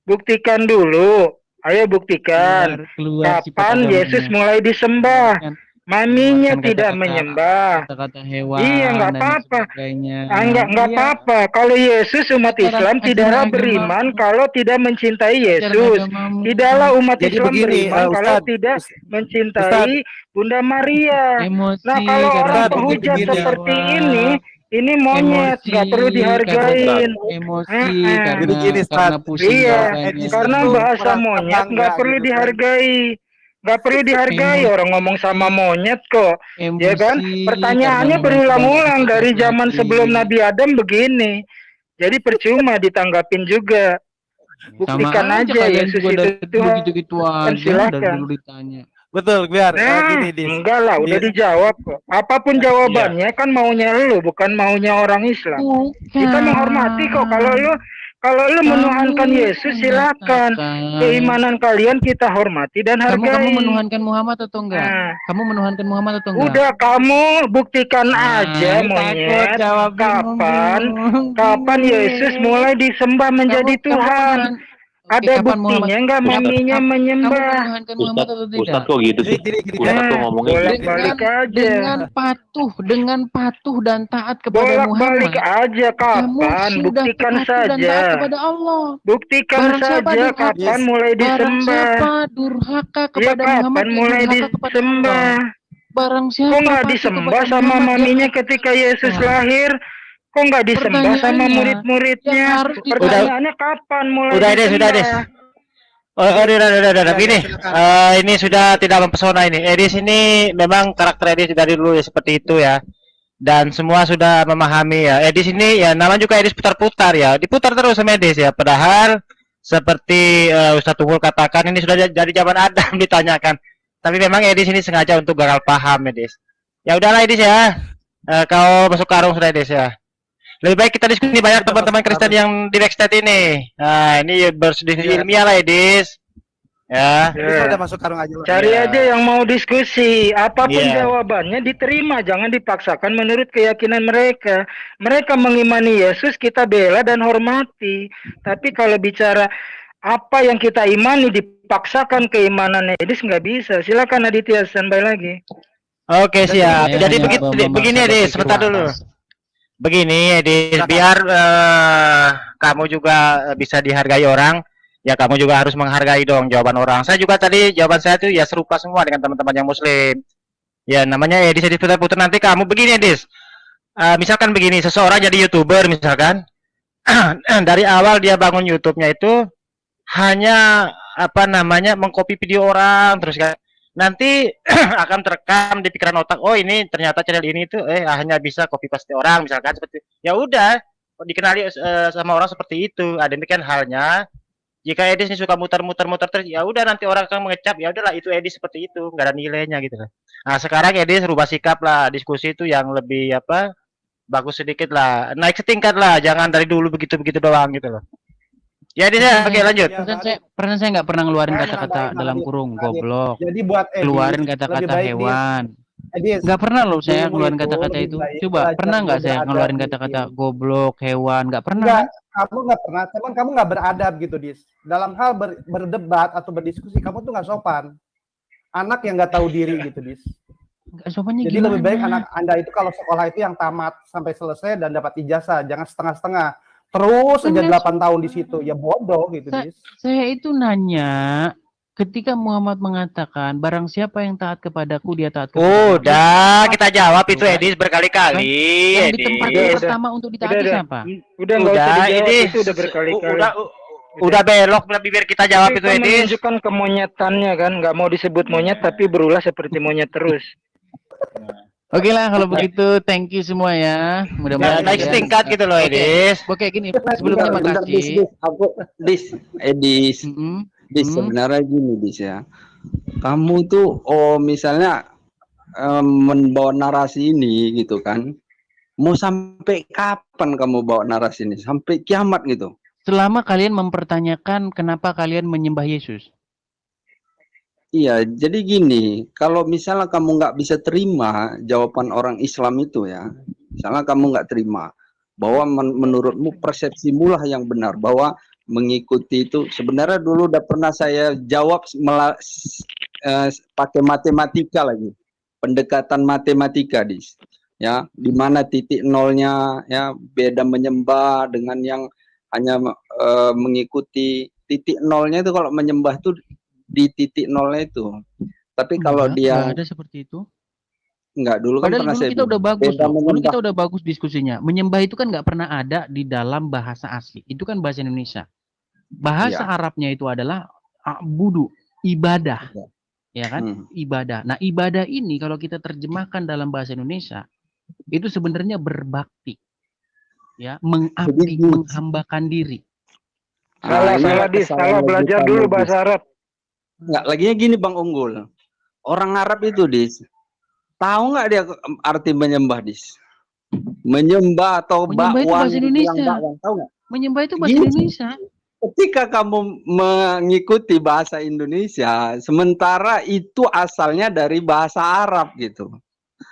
Buktikan dulu. Ayo buktikan. Keluar sifat Kapan agamanya. Yesus mulai disembah? Kan Maminya mengeluarkan tidak kata-kata- menyembah. Kata-kata hewan Iya, nggak dan apa-apa. sebagainya. Nggak Iya. apa-apa. Kalau Yesus umat Secara Islam tidaklah agama- beriman kalau tidak mencintai secara Yesus. agamamu. Tidaklah umat Jadi Islam begini, beriman kalau Ustadz. tidak Ustadz. mencintai Bunda Maria. Emosi Nah, kalau karena orang Ustadz, penghujat begini. seperti jawab. ini monyet, Emosi nggak perlu dihargain. Emosi Heeh. Jadi gini, karena Ustadz. pusing Iya, katanya. karena itu bahasa merasa monyet bangga nggak perlu gitu kan. dihargai. Nggak perlu dihargai, Emosi. orang ngomong sama monyet kok. Emosi Ya kan? Pertanyaannya karena berulang-ulang memang dari sakit zaman hati. sebelum Nabi Adam begini. Jadi percuma ditanggapin juga. Buktikan Sama aja kalian Yesus juga itu dari dulu Tuhan. gitu-gitu Kan aja dari silakan. dulu ditanya. Betul, biar Nah, gini, Dis. enggak lah, udah Dis. dijawab kok. Apapun jawabannya kan maunya lu, bukan maunya orang Islam. Kita menghormati kok. Kalau lu menuhankan Yesus, silakan. Keimanan kalian kita hormati dan hargai. Kamu menuhankan Muhammad atau enggak? Nah. Kamu menuhankan Muhammad atau enggak? Udah kamu buktikan aja takut monyet. jawab Kapan Yesus mulai disembah menjadi Tuhan? Ada buktinya nggak maminya menyembah? menuhankan Muhammad atau tidak? Ustadz kok gitu sih? Gini. Ustadz kok ngomongnya gitu? Bolak-balik aja. Dengan patuh dan taat kepada Bolak-balik Muhammad. aja kapan? Kamu sudah Buktikan patuh dan taat saja. kepada Allah. Buktikan Barang siapa saja durhaka- kapan mulai Barang disembah. siapa durhaka Ya kepada Muhammad, kapan dia mulai durhaka kepada disembah? Allah. Barang siapa Kok nggak patuh disembah kepada sama Muhammad, dia maminya patuh ketika kepada Yesus Allah. lahir? Kok nggak disembah sama Pertanyaannya, murid-muridnya? yang harus ditanya- Pertanyaannya kapan mulai Udah deh, disembah? sudah deh. Udah. Begini, ini sudah tidak mempesona ini. Edis ini memang karakter Edis dari dulu ya seperti itu ya. Dan semua sudah memahami ya. Edis ini ya namanya juga Edis putar-putar ya. Diputar terus sama Edis ya. Padahal seperti Ustadz Tunggul katakan ini sudah jadi zaman Adam ditanyakan. Tapi memang Edis ini sengaja untuk gagal paham Edis. Ya udahlah Edis ya. Kau masuk karung sudah Edis ya. Lebih baik kita diskusi banyak teman-teman Kristen yang di backstage ini. Nah, ini bersudut ilmiah lah, Edis. Ya. Edis udah masuk karung aja. Cari Iya. aja yang mau diskusi. Apapun Iya. jawabannya diterima, jangan dipaksakan menurut keyakinan mereka. Mereka mengimani Yesus, kita bela dan hormati. Tapi kalau bicara apa yang kita imani dipaksakan keimanannya, Edis nggak bisa. Silakan Aditya, standby lagi. Oke, siap. Saya Jadi hanya begini memaksa Edis, berpikir sebentar dulu. waras. Begini Edis, biar kamu juga bisa dihargai orang, ya kamu juga harus menghargai dong jawaban orang. Saya juga tadi jawaban saya tuh ya serupa semua dengan teman-teman yang Muslim. Ya namanya Edis putar-putar. Nanti kamu begini Edis. Misalkan begini, seseorang jadi YouTuber misalkan. Dari awal dia bangun YouTube-nya itu hanya mengcopy video orang terus kan. Nanti akan terekam di pikiran otak, oh ini ternyata channel ini tuh hanya bisa copy paste orang misalkan seperti ya udah dikenali sama orang seperti itu. Ada demikian halnya jika Edis ini suka muter-muter terus ya udah nanti orang akan mengecap ya udahlah itu Edis seperti itu, nggak ada nilainya gitu kan. Nah sekarang Edis rubah sikap lah, diskusi itu yang lebih bagus sedikit lah, naik setingkat lah, jangan dari dulu begitu doang gitu loh. Ya, Dis, ya. Oke, lanjut. Perasaan saya nggak pernah ngeluarin kata-kata dalam kurung goblok. Jadi buat Edis, Keluarin lebih kata-kata baik hewan. Edis, Nggak pernah loh saya ilmu ngeluarin itu kata-kata lebih itu. baik Coba, belajar pernah nggak saya beradab ngeluarin gitu. kata-kata goblok, hewan? Nggak pernah Enggak, kan? kamu nggak pernah, cuman kamu nggak beradab gitu, Dis. Dalam hal berdebat atau berdiskusi, kamu tuh nggak sopan. Anak yang nggak tahu diri gitu, Dis. Nggak sopannya Jadi lebih baik gimana? anak Anda itu kalau sekolah itu yang tamat sampai selesai dan dapat ijazah, jangan setengah-setengah. Terus aja Enggak 8 tahun di situ, ya bodoh gitu, Dis. Saya itu nanya, ketika Muhammad mengatakan, barang siapa yang taat kepadaku, dia taat kepada Udah, kita jawab itu Edis berkali-kali. Yang di tempat Edis. pertama untuk ditaati siapa? Udah nggak usah dijawab, Edis. itu udah berkali-kali. Udah belok lebih biar kita jawab itu Itu Edis. menunjukkan kemonyetannya kan, nggak mau disebut monyet tapi berulah seperti monyet terus. Oke lah kalau begitu, thank you semua ya. Mudah-mudahan Naik setingkat gitu loh Edis. Oke gini, sebelumnya Bentar, makasih. Dis, sebenarnya gini, Dis ya. Kamu tuh, misalnya membawa narasi ini gitu kan. Mau sampai kapan kamu bawa narasi ini? Sampai kiamat gitu. Selama kalian mempertanyakan kenapa kalian menyembah Yesus. Iya, jadi gini, kalau misalnya kamu nggak bisa terima jawaban orang Islam itu ya, misalnya kamu nggak terima, bahwa menurutmu persepsimu lah yang benar, bahwa mengikuti itu, sebenarnya dulu udah pernah saya jawab pakai matematika lagi, pendekatan matematika, Dis. Ya, di mana titik nolnya, ya beda menyembah dengan yang hanya mengikuti titik nolnya itu kalau menyembah itu di titik nolnya itu. Tapi kalau dia nggak ada seperti itu. Enggak, dulu kan Padahal pernah dulu saya kita udah bagus beda loh. Dulu menyembah. kita udah bagus diskusinya. Menyembah itu kan nggak pernah ada di dalam bahasa asli. Itu kan bahasa Indonesia. Bahasa Arabnya itu adalah budu, ibadah. Ya kan? Ibadah. Nah, ibadah ini kalau kita terjemahkan dalam bahasa Indonesia, itu sebenarnya berbakti. Ya, mengabdi, menghambakan diri. Salah Dis, salah belajar dulu bahasa Arab. Enggak, laginya gini Bang Unggul. Orang Arab itu, Dis, tahu nggak dia arti menyembah, Dis? Menyembah atau menyembah itu bahasa Indonesia. Tahu nggak? Menyembah itu bahasa Indonesia. Ketika kamu mengikuti bahasa Indonesia, sementara itu asalnya dari bahasa Arab gitu.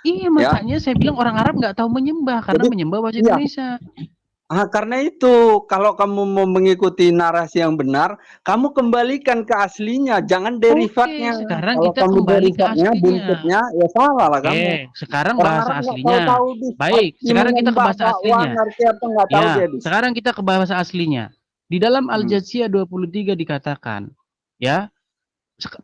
Iya, makanya saya bilang orang Arab nggak tahu menyembah karena menyembah bahasa Indonesia. Karena itu, kalau kamu mau mengikuti narasi yang benar, kamu kembalikan ke aslinya, jangan derivatnya. Sekarang kalau kita kamu kembali ke aslinya. Buntutnya, ya salah lah kamu. Sekarang bahasa aslinya. Baik, sekarang kita ke bahasa aslinya. Sekarang kita ke bahasa aslinya. Di dalam Al-Jathiyah 23 dikatakan, ya,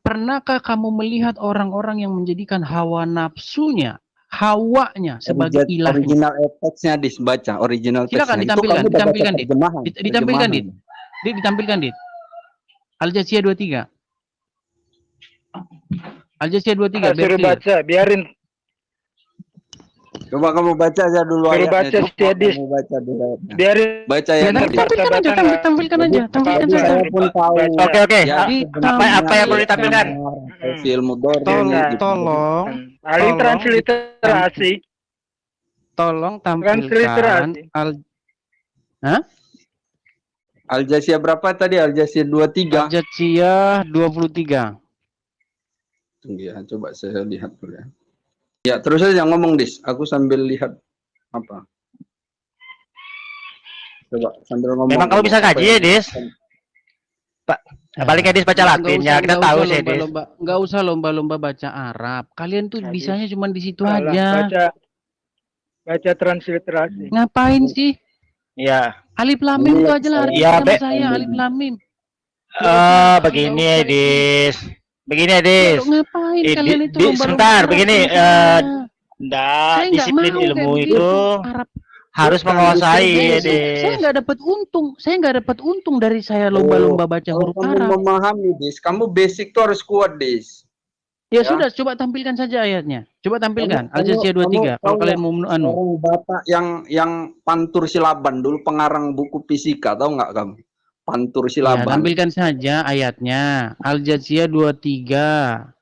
pernahkah kamu melihat orang-orang yang menjadikan hawa nafsunya, hawanya sebagai ilahnya? Original teksnya dibaca, original teksnya. Silakan ditampilkan, Dit. Al-Jathiyah 23. Al-Jathiyah 23. Suruh baca, biarin. Coba kamu baca aja dulu ayatnya. Baca Dis. Biarin baca ya. Tampilkan aja. Saya pun tahu. Oke. Apa yang perlu ditampilkan? Tolong. Alih transliterasi. Tolong tampilkan. Al-Jathiyah berapa tadi? Al-Jathiyah 23. Al-Jathiyah 23. Ya, coba saya lihat dulu ya. Ya, terus aja ngomong, Dis. Aku sambil lihat apa. Coba sambil ngomong. Memang kamu bisa ngaji ya, Dis? Pak, balik Dis baca Latin ya, kita tahu sih, Dis. Enggak usah lomba-lomba baca Arab. Kalian tuh bisanya cuma di situ aja. Baca transliterasi. Ngapain sih? Iya. Alif lam mim itu aja lah artinya sama saya, alif lam mim. Begini, Dis. Begini, Dis. Ngapain kalian itu lomba-lomba? Sebentar, begini. Disiplin ilmu itu harus menguasai, Dis. Saya nggak dapat untung dari saya lomba-lomba baca huruf Arab. Kamu memahami, Dis. Kamu basic tuh harus kuat, Dis. Ya sudah, coba tampilkan saja ayatnya. Coba tampilkan Al-Jathiyah 23. Kalau kalian mau orang bapak yang pantur silaban dulu, pengarang buku fisika, tahu nggak kamu? Pantur silaban. Ya, tampilkan saja ayatnya. Al-Jathiyah 23.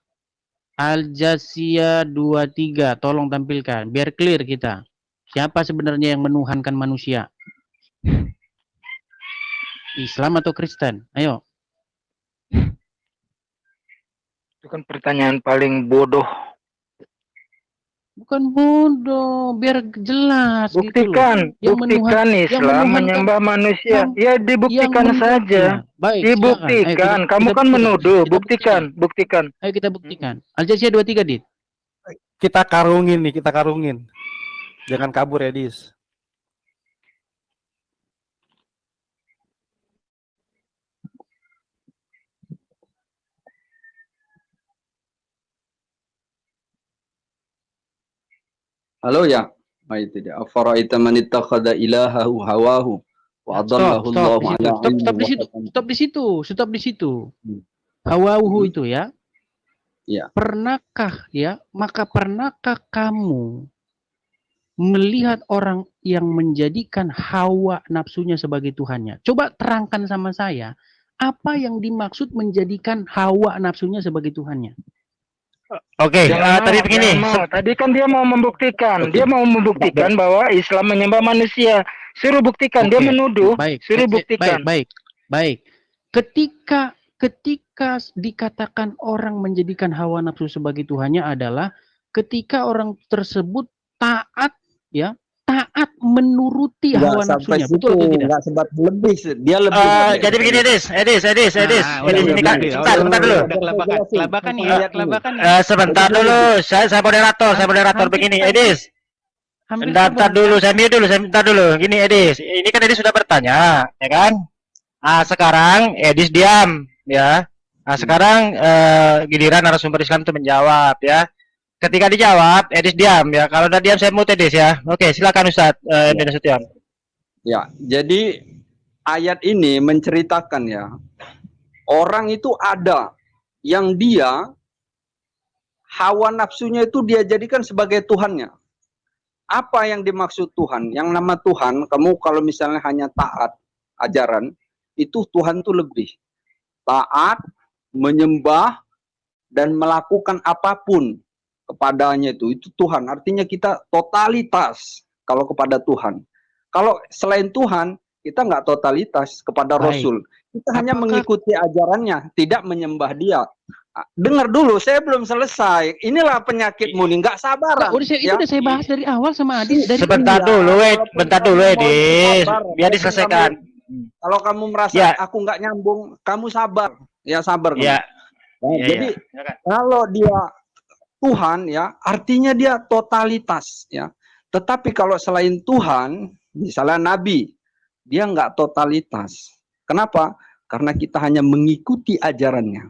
Al-Jathiyah 23. Tolong tampilkan biar clear kita. Siapa sebenarnya yang menuhankan manusia? Islam atau Kristen? Ayo. Itu kan pertanyaan paling bodoh. Bukan bodoh, biar jelas Buktikan, gitu loh. buktikan Islam menyembah manusia. Ya dibuktikan saja. Baik, dibuktikan. Kamu kan menuduh. Buktikan, buktikan. Ayo kita buktikan. Al-Jazeera 23, Dit. Kita karungin nih, kita karungin. Jangan kabur, Edis. Halo ya. Itu dia. Afara'aita man ittakhadha ilahahu hawahu wa adallahu Allahu ala ilmin. Stop di situ. Hawahu itu ya. Ya. Pernahkah kamu melihat orang yang menjadikan hawa nafsunya sebagai Tuhannya? Coba terangkan sama saya, apa yang dimaksud menjadikan hawa nafsunya sebagai Tuhannya? Oke, tadi begini. Tadi kan dia mau membuktikan. Dia mau membuktikan bahwa Islam menyembah manusia. Suruh buktikan. Dia menuduh. Suruh buktikan. Baik. Ketika dikatakan orang menjadikan hawa nafsu sebagai Tuhannya adalah ketika orang tersebut taat menuruti hawa nafsunya, betul atau tidak? Enggak sempat lebih, dia lebih. Jadi begini, Edis. Sebentar dulu. Kelabakan ya. Sebentar dulu, saya moderator begini, Edis. Sebentar dulu, saya minta dulu. Gini, Edis. Ini kan Edis sudah bertanya, ya kan? Sekarang Edis diam, ya. Sekarang giliran narasumber Islam itu menjawab, ya. Ketika dijawab, Edis diam, ya. Kalau udah diam, saya mute, Edis, ya. Oke, silakan Ustadz Edis Nasution. Ya, jadi ayat ini menceritakan ya, orang itu ada yang dia hawa nafsunya itu dia jadikan sebagai Tuhannya. Apa yang dimaksud Tuhan? Yang nama Tuhan, kamu kalau misalnya hanya taat ajaran, itu Tuhan itu lebih. Taat, menyembah, dan melakukan apapun kepadanya itu Tuhan. Artinya kita totalitas kalau kepada Tuhan. Kalau selain Tuhan, kita nggak totalitas kepada Rasul. Kita hanya mengikuti ajarannya, tidak menyembah dia. Dengar dulu, saya belum selesai. Inilah penyakitmu nih, nggak sabaran. Itu udah saya bahas dari awal sama Adis. Bentar dulu, Edis. Biar diselesaikan. Kalau kamu merasa aku nggak nyambung, kamu sabar. Ya sabar. Ya. Jadi kalau dia Tuhan ya, artinya dia totalitas ya. Tetapi kalau selain Tuhan, misalnya Nabi, dia nggak totalitas. Kenapa? Karena kita hanya mengikuti ajarannya,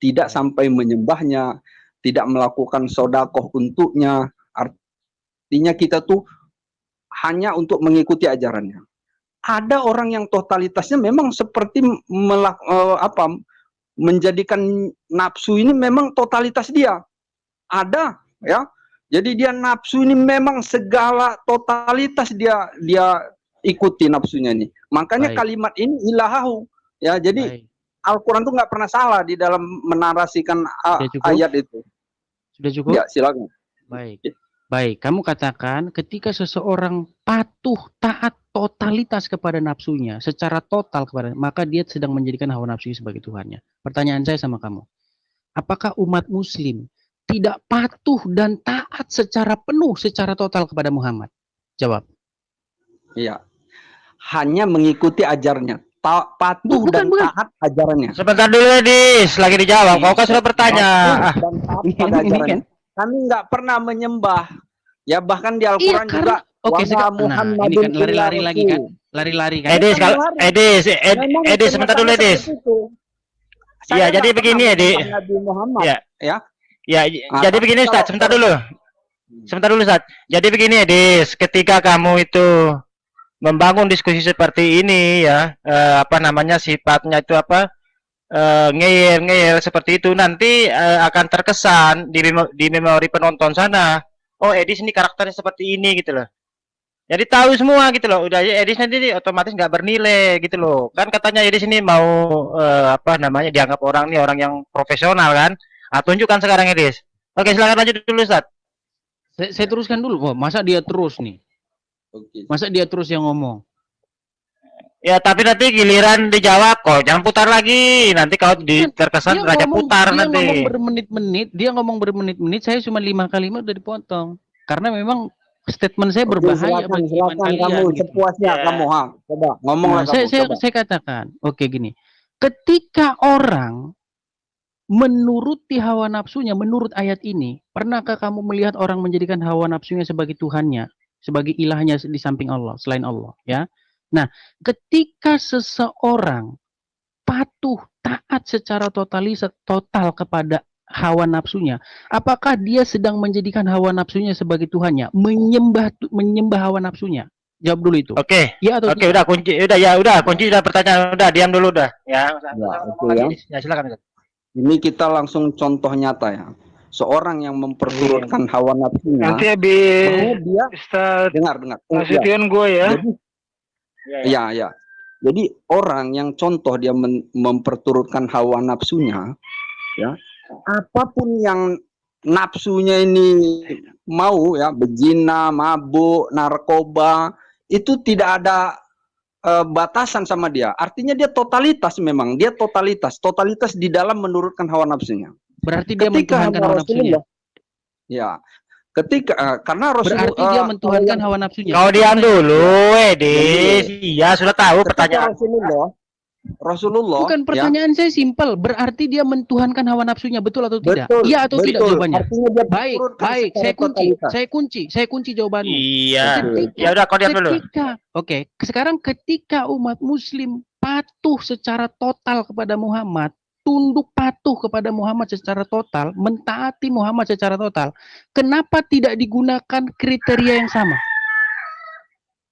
tidak sampai menyembahnya, tidak melakukan sodakoh untuknya. Artinya kita tuh hanya untuk mengikuti ajarannya. Ada orang yang totalitasnya memang seperti menjadikan nafsu ini memang totalitas dia. Ada ya, jadi dia nafsu ini memang segala totalitas dia ikuti nafsunya ini. Makanya kalimat ini ilahahu ya. Jadi Al-Quran tuh nggak pernah salah di dalam menarasikan ayat itu. Sudah cukup? Ya silakan. Baik. Kamu katakan ketika seseorang patuh taat totalitas kepada nafsunya, secara total kepada, maka dia sedang menjadikan hawa nafsu sebagai Tuhannya. Pertanyaan saya sama kamu, apakah umat Muslim tidak patuh dan taat secara penuh, secara total kepada Muhammad? Jawab. Iya. Hanya mengikuti ajarnya. Patuh dan taat ajarannya. Sebentar dulu, Edis. Lagi dijawab. Kau kan sudah bertanya. Dan taat pada ajarannya. Kami nggak pernah menyembah. Ya bahkan di Al-Quran juga. Oke, sekarang ini kan lari-lari lagi kan. Lari-lari kan. Edis, sebentar dulu, Edis. Iya, jadi begini, Edis. Ya, jadi begini Ustaz, sebentar dulu, Ustaz. Jadi begini, Edis, ketika kamu itu membangun diskusi seperti ini ya, sifatnya itu ngeyel seperti itu, nanti akan terkesan di memori penonton sana, oh Edis ini karakternya seperti ini gitu loh. Jadi tahu semua gitu loh, udah Edis nanti otomatis nggak bernilai gitu loh. Kan katanya Edis ini mau dianggap orang yang profesional kan. Tunjukkan sekarang, Edis. Oke, silakan lanjut dulu, Ustaz. Saya teruskan dulu. Masa dia terus nih? Masa dia terus yang ngomong? Ya, tapi nanti giliran dijawab kok, jangan putar lagi. Nanti kalau terkesan raja putar nanti. Dia ngomong bermenit-menit, saya cuma 5 kalimat udah dipotong. Karena memang statement saya berbahaya bagi iman kalian. Kamu sepuasnya kamu, coba ngomonglah kamu. Saya katakan, oke gini. Ketika orang menuruti hawa nafsunya, menurut ayat ini, pernahkah kamu melihat orang menjadikan hawa nafsunya sebagai Tuhannya, sebagai ilahnya di samping Allah, selain Allah, ya? Nah, ketika seseorang patuh, taat secara total kepada hawa nafsunya, apakah dia sedang menjadikan hawa nafsunya sebagai Tuhannya, menyembah hawa nafsunya? Jawab dulu itu. Oke. Ya atau Oke, udah kunci, kunci pertanyaan, udah diam dulu udah, ya. Ya, silakan. Ini kita langsung contoh nyata ya. Seorang yang memperturutkan hawa nafsunya. Nanti habis dia dengar. Nasution gue ya. Jadi, ya. Jadi orang yang contoh dia memperturutkan hawa nafsunya, ya, apapun yang nafsunya ini mau ya, berzina, mabuk, narkoba, itu tidak ada batasan sama dia. Artinya dia totalitas, memang dia totalitas di dalam menurutkan hawa nafsunya. Berarti dia mentuhankan hawa nafsunya. Ya. Karena Rasulullah, berarti dia mentuhankan hawa nafsunya. Kau diam dulu, Edis. Iya, sudah tahu pertanyaan. Rasulullah. Bukan, pertanyaan saya simpel. Berarti dia mentuhankan hawa nafsunya, betul atau tidak? Iya atau tidak jawabannya? Baik. Saya kunci jawabannya. Iya. Ya udah, kau diam dulu. Oke. Sekarang ketika umat Muslim patuh secara total kepada Muhammad, tunduk patuh kepada Muhammad secara total, mentaati Muhammad secara total, kenapa tidak digunakan kriteria yang sama?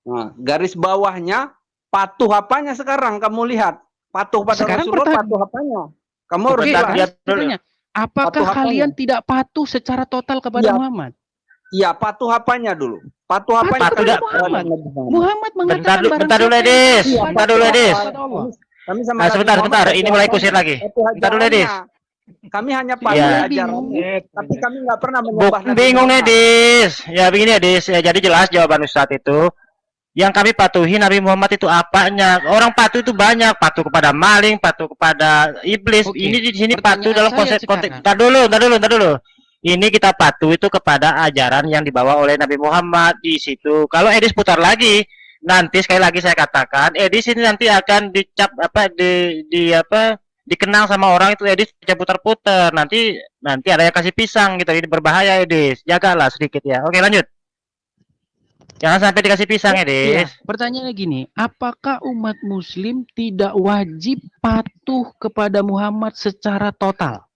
Nah, garis bawahnya patuh apanya sekarang kamu lihat? Patuh pada Rasulullah, patuh apanya? Kamu harus lihat. Apakah kalian tidak patuh secara total kepada Muhammad? Iya, patuh apanya dulu? Patuh apanya? Muhammad mengatakan bentar dulu, Edis. Sebentar. Ini mulai kusir lagi. Bentar dulu, Edis. Kami hanya patuh ajarannya, tapi kami nggak pernah menyembah. Bingung, Edis. Ya begini, Edis. Ya, jadi jelas jawaban Ustadz itu. Yang kami patuhi Nabi Muhammad itu apanya? Orang patuh itu banyak. Patuh kepada maling, patuh kepada iblis. Ini di sini patuh dalam konteks. Bentar dulu. Ini kita patuh itu kepada ajaran yang dibawa oleh Nabi Muhammad di situ. Kalau Edis putar lagi, nanti sekali lagi saya katakan, Edis ini nanti akan dicap dikenal sama orang itu. Edis putar-putar, nanti ada yang kasih pisang gitu. Ini berbahaya, Edis. Jagalah sedikit ya. Oke, lanjut. Jangan sampai dikasih pisang, Edis. Ya, pertanyaannya gini, apakah umat Muslim tidak wajib patuh kepada Muhammad secara total?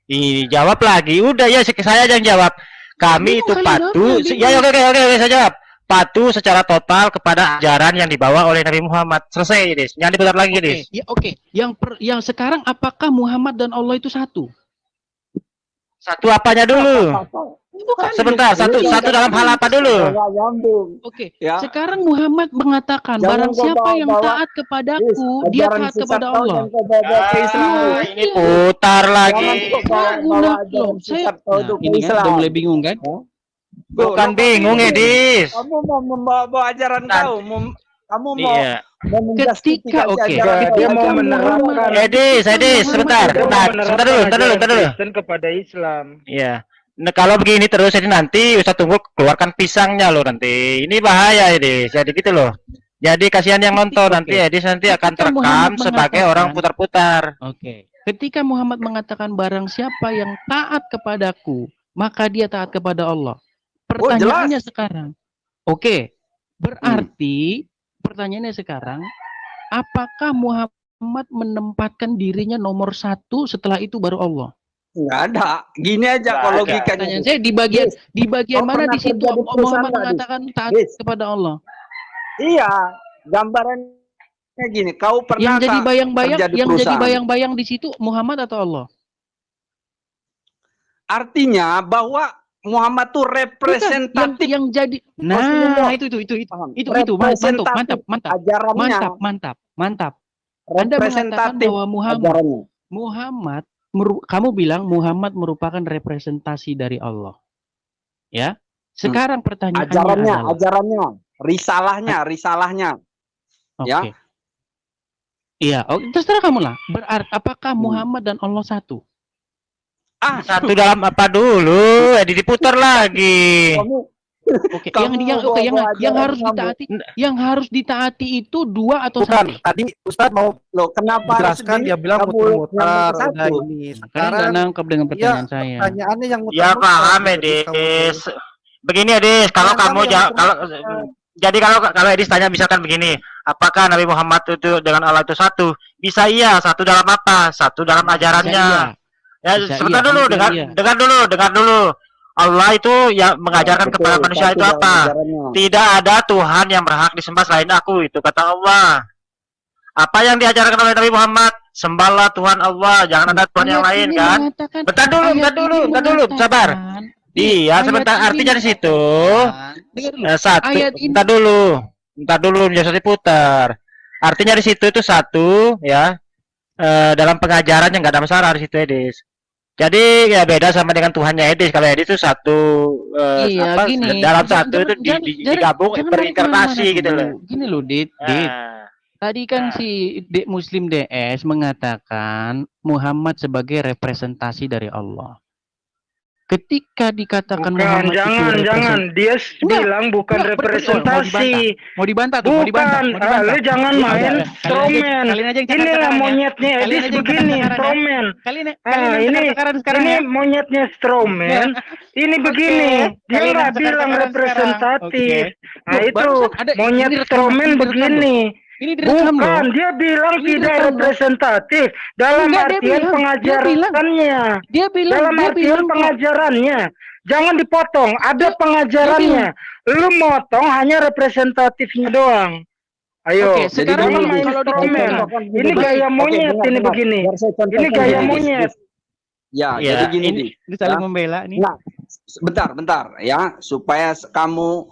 Ini jawab lagi. Udah ya, saya yang jawab. Kami itu patuh. Ya, oke, saya jawab. Patuh secara total kepada ajaran yang dibawa oleh Nabi Muhammad. Selesai, Edis. Jangan diputar lagi, Edis. Ya, oke. Yang sekarang, apakah Muhammad dan Allah itu satu? Satu apanya dulu? Bukan. Sebentar, satu dalam hal apa dulu? Oke. Sekarang Muhammad mengatakan, barang siapa yang taat kepadaku, dia taat kepada Allah. Ini putar lagi. Ini kan udah mulai bingung kan? Bukan bingung, Edis. Kamu mau membawa ajaran kau, kamu mau ketika dia mau menerapkan Edis, sebentar dulu. Kepada Islam. Iya. Nah, kalau begini terus jadi nanti Ustaz tunggu keluarkan pisangnya loh nanti. Ini bahaya, Edis. Jadi gitu loh. Jadi kasihan yang nonton nanti Edis nanti akan terekam sebagai orang putar-putar. Oke. Ketika Muhammad mengatakan barang siapa yang taat kepadaku, maka dia taat kepada Allah. Pertanyaannya sekarang. Oke. Berarti pertanyaannya sekarang, apakah Muhammad menempatkan dirinya nomor 1, setelah itu baru Allah? Nggak ada. Gini aja kalau logikanya. Pertanyaan saya di bagian mana di situ Muhammad mengatakan taat kepada Allah? Iya, gambarannya gini. Kau pernah yang jadi bayang-bayang di situ Muhammad atau Allah? Artinya bahwa Muhammad tuh representatif yang jadi. Nah, itu mantap. Anda mengatakan bahwa Muhammad kamu bilang Muhammad merupakan representasi dari Allah. Ya. Sekarang pertanyaannya ajarannya. risalahnya. Oke. Ya. Iya, terserah kamu lah. Berarti apakah Muhammad dan Allah satu? Satu dalam apa dulu? Diputar lagi. Oke, yang harus ditaati itu dua atau Bukan, satu? tadi Ustadz mau Loh, kenapa jelaskan dia bilang muter-muter udah ini. Kalian nggak Sekarang nangkep dengan pertanyaan ya, saya. pertanyaannya yang Ya muter-muter. paham Edis. Begini Edis, kalau kamu kalau Edis tanya misalkan begini, apakah Nabi Muhammad itu dengan Allah itu satu? Bisa iya, satu dalam apa? Satu dalam ajarannya. Ya, sebentar dulu, dengar dulu. Allah itu yang mengajarkan kepada manusia itu apa? Tidak ada Tuhan yang berhak disembah selain aku, itu kata Allah. Apa yang diajarkan oleh Nabi Muhammad? Sembahlah Tuhan Allah, jangan ada Tuhan yang lain kan? Bentar dulu, sabar. Iya, sebentar. Artinya di situ satu. Bentar dulu, biasa diputar. Artinya di situ itu satu, ya. Dalam pengajaran yang nggak ada masalah di situ, Edis. Jadi ya beda sama dengan Tuhannya Edis. Kalau Edis itu satu dalam satu itu digabung berinkarnasi gitu loh. Gini loh, Dit. Tadi kan si Muslim DS mengatakan Muhammad sebagai representasi dari Allah. Ketika dikatakan Muhammad jangan dia bilang bukan representasi. Mau dibantah tuh, bukan. Lu jangan main strawman. Inilah monyetnya Edis begini, strawman. Ini monyetnya strawman. Ini begini, dia nggak bilang representatif. Nah itu monyet strawman begini. Bukan, dia bilang tidak representatif dalam artian pengajarannya. Dalam artian pengajarannya. Jangan dipotong, ada pengajarannya. Lu motong hanya representatifnya doang. Ayo, sekarang kalau ini gaya monyet, ini begini. Ini gaya monyet. Ya, jadi gini ini saling membela nih. Nah, bentar ya, supaya kamu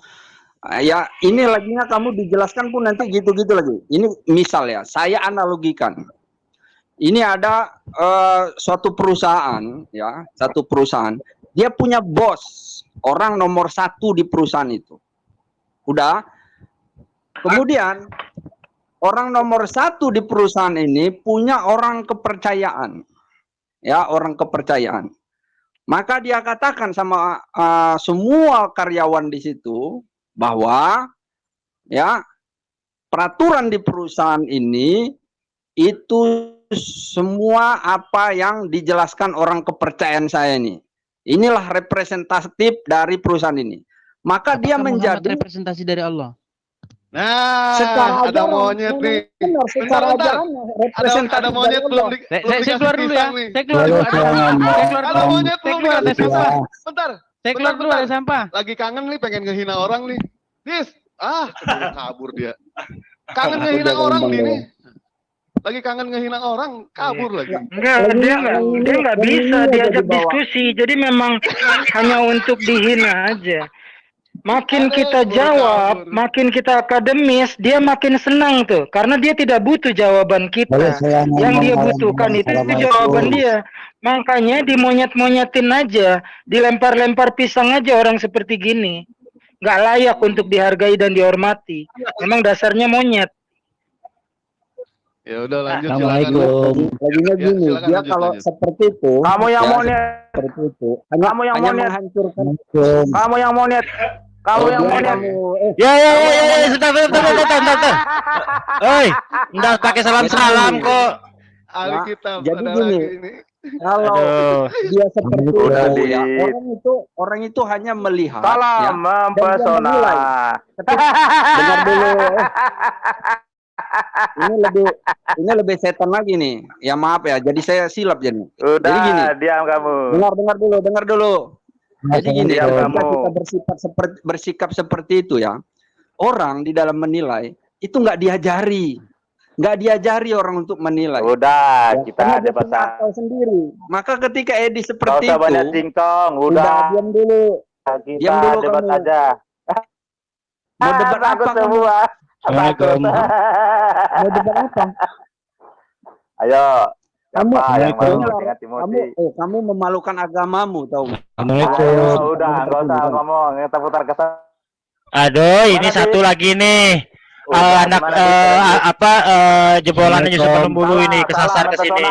ya ini laginya kamu dijelaskan pun nanti gitu-gitu lagi. Ini misal ya, saya analogikan. Ini ada suatu perusahaan ya, satu perusahaan. Dia punya bos, orang nomor 1 di perusahaan itu. Udah. Kemudian orang nomor 1 di perusahaan ini punya orang kepercayaan. Ya, orang kepercayaan. Maka dia katakan sama semua karyawan di situ bahwa ya peraturan di perusahaan ini itu semua apa yang dijelaskan orang kepercayaan saya ini. Inilah representatif dari perusahaan ini. Maka dia menjadi representasi dari Allah. Nah, secara ada monyet nih. Bentar. Ada monyet belum saya keluar dulu ya. Saya keluar dulu. Ada monyet belum dikasih sampah. Bentar. Saya keluar dulu, ada sampah. Lagi kangen nih, pengen ngehina orang nih. Dis, kabur dia. Kangen ngehina orang nih. Lagi kangen ngehina orang, kabur lagi. Enggak, dia nggak bisa diajak diskusi. Jadi memang hanya untuk dihina aja. Makin kita jawab, makin kita akademis, dia makin senang tuh. Karena dia tidak butuh jawaban kita. Yang dia butuhkan itu jawaban dia. Makanya dimonyet-monyetin aja, dilempar-lempar pisang aja orang seperti gini. Nggak layak untuk dihargai dan dihormati. Memang dasarnya monyet. Ya udah lanjut. Assalamualaikum. Laginya gini, dia kalau seperti itu, kamu yang monyet, seperti itu, kamu yang monyet, menghancurkan. Kamu yang monyet. Kamu yang monyet. Ya, sebentar. Oi, enggak pakai salam kok. Jadi gini, kalau dia seperti itu, ya, orang itu hanya melihat. Salam mempesona. Dengar dulu. Ini lebih setan lagi nih. Ya maaf ya, jadi saya silap jadi. Udah, jadi gini. Diam kamu. Dengar dulu. Jadi gini, ketika kita bersikap seperti itu ya, orang di dalam menilai itu nggak diajari orang untuk menilai. Udah, kita ada bahasa sendiri. Maka ketika Edi seperti itu, banyak singkong, udah diam dulu. Diam dulu debat kamu. Aja. Mau debat apa semua? Mau debat apa? Ayo. Kamu memalukan agamamu, tahu? Udah, nggak usah ngomong, kita putar ke sana. Aduh, ini satu lagi nih. Anak jebolannya Yusuf Penumbulu ini kesasar ke sini.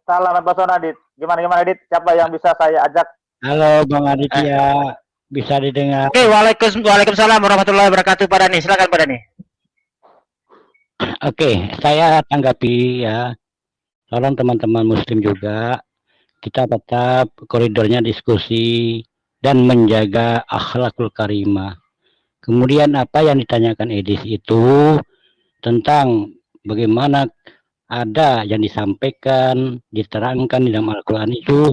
Salam Pesona Dit. Gimana Dit? Siapa yang bisa saya ajak? Halo Bang Aditya, bisa didengar? Oke, waalaikumsalam warahmatullahi wabarakatuh Pak Dani. Silakan Pak Dani. Oke, saya tanggapi ya. Tolong teman-teman muslim juga kita tetap koridornya diskusi dan menjaga akhlakul karimah. Kemudian apa yang ditanyakan Edis itu tentang bagaimana ada yang disampaikan, diterangkan di dalam Al-Quran itu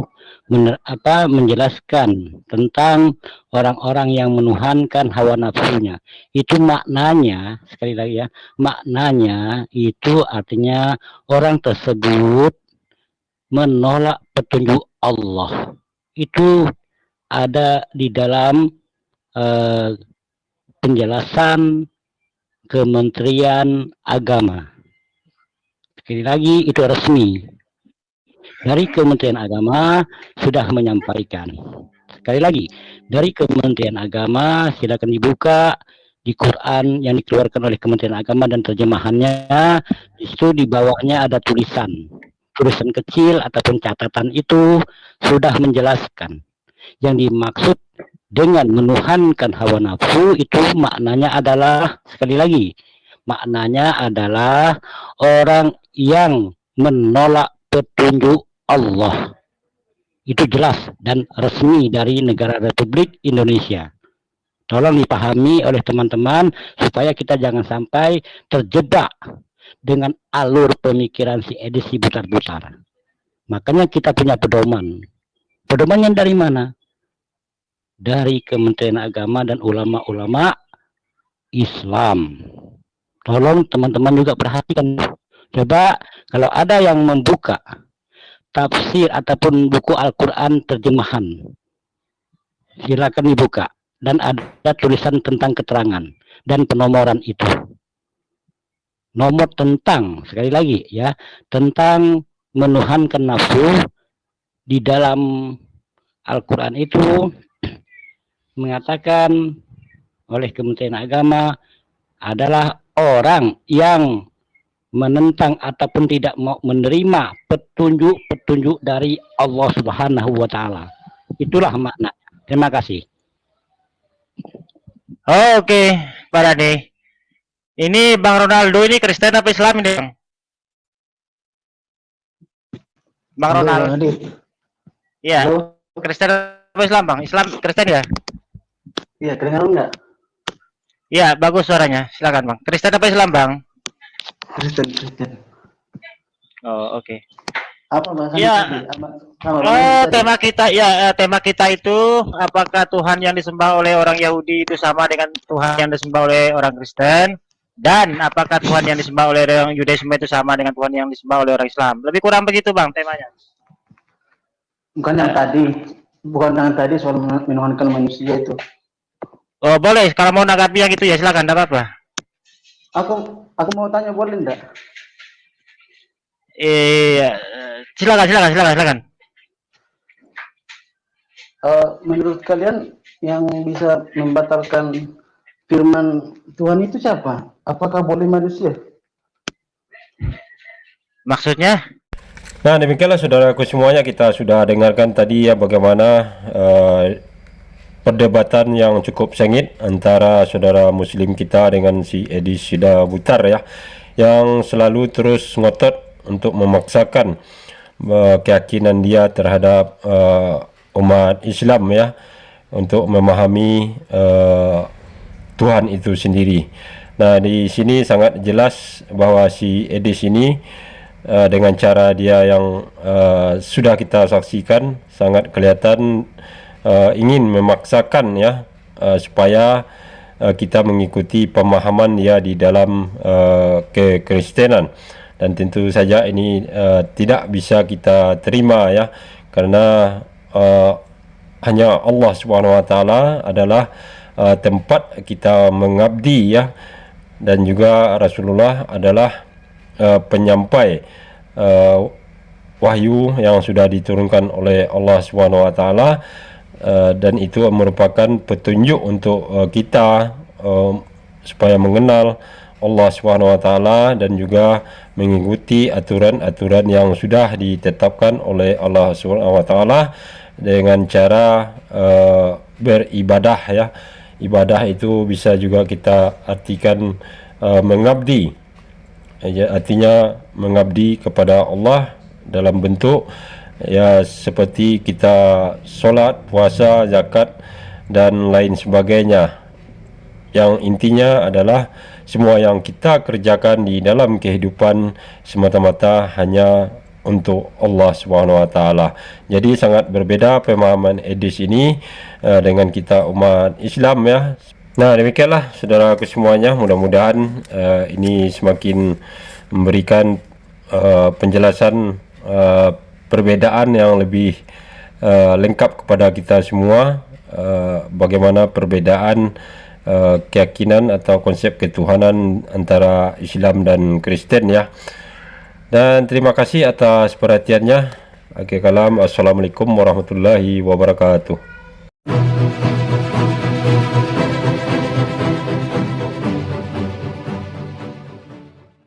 menjelaskan tentang orang-orang yang menuhankan hawa nafsunya. Itu maknanya, sekali lagi ya, maknanya itu artinya orang tersebut menolak petunjuk Allah. Itu ada di dalam penjelasan Kementerian Agama. Sekali lagi itu resmi dari Kementerian Agama sudah menyampaikan. Sekali lagi dari Kementerian Agama silakan dibuka di Quran yang dikeluarkan oleh Kementerian Agama dan terjemahannya. Di situ di bawahnya ada tulisan kecil ataupun catatan itu sudah menjelaskan yang dimaksud dengan menuhankan hawa nafsu itu maknanya adalah, sekali lagi, maknanya adalah orang yang menolak petunjuk Allah. Itu jelas dan resmi dari negara Republik Indonesia. Tolong dipahami oleh teman-teman supaya kita jangan sampai terjebak dengan alur pemikiran si edisi butar-butar. Makanya kita punya pedoman. Pedomannya dari mana? Dari Kementerian Agama dan ulama-ulama Islam. Tolong teman-teman juga perhatikan. Coba kalau ada yang membuka tafsir ataupun buku Al-Quran terjemahan, silakan dibuka dan ada tulisan tentang keterangan dan penomoran itu. Nomor tentang, sekali lagi ya, tentang menuhankan nafsu di dalam Al-Quran itu mengatakan oleh Kementerian Agama adalah orang yang menentang ataupun tidak mau menerima petunjuk-petunjuk dari Allah Subhanahu wa Ta'ala. Itulah makna. Terima kasih. Oke, Pak Dani. Ini Bang Ronaldo ini Kristen apa Islam ini? Bang Ronaldo. Iya. Kristen apa Islam, Bang? Islam Kristen ya? Iya, kedengaran enggak? Iya, bagus suaranya. Silakan, Bang. Kristen apa Islam, Bang? Kristen. Oh, oke. Apa bahasa? Iya. Tema kita itu apakah Tuhan yang disembah oleh orang Yahudi itu sama dengan Tuhan yang disembah oleh orang Kristen? Dan apakah Tuhan yang disembah oleh orang Yudaisme itu sama dengan Tuhan yang disembah oleh orang Islam? Lebih kurang begitu, Bang, temanya. Bukan yang tadi soal menuhankan manusia itu. Oh, boleh. Kalau mau nanggapi yang itu ya silakan, enggak apa-apa. Aku mau tanya, boleh enggak? Silakan. Menurut kalian yang bisa membatalkan firman Tuhan itu siapa? Apakah boleh manusia? Maksudnya? Nah, demikianlah saudaraku semuanya, kita sudah dengarkan tadi ya bagaimana perdebatan yang cukup sengit antara saudara muslim kita dengan si Edis Sida Butar ya, yang selalu terus ngotot untuk memaksakan keyakinan dia terhadap umat Islam ya, untuk memahami Tuhan itu sendiri. Nah, di sini sangat jelas bahwa si Edis ini dengan cara dia yang sudah kita saksikan sangat kelihatan ingin memaksakan ya supaya kita mengikuti pemahaman dia di dalam kekristenan, dan tentu saja ini tidak bisa kita terima ya, karena hanya Allah Subhanahu wa Ta'ala adalah tempat kita mengabdi ya, dan juga Rasulullah adalah penyampai wahyu yang sudah diturunkan oleh Allah Subhanahu wa Ta'ala, dan itu merupakan petunjuk untuk kita supaya mengenal Allah Subhanahu wa taala dan juga mengikuti aturan-aturan yang sudah ditetapkan oleh Allah Subhanahu wa taala dengan cara beribadah ya. Ibadah itu bisa juga kita artikan mengabdi. Ya, artinya mengabdi kepada Allah dalam bentuk ya seperti kita solat, puasa, zakat dan lain sebagainya. Yang intinya adalah semua yang kita kerjakan di dalam kehidupan semata-mata hanya untuk Allah Subhanahu wa taala. Jadi sangat berbeda pemahaman Edis ini dengan kita umat Islam ya. Nah, demikianlah saudaraku semuanya, mudah-mudahan ini semakin memberikan penjelasan perbedaan yang lebih lengkap kepada kita semua, bagaimana perbedaan keyakinan atau konsep ketuhanan antara Islam dan Kristen ya. Dan terima kasih atas perhatiannya. Akhir kalam, assalamualaikum warahmatullahi wabarakatuh.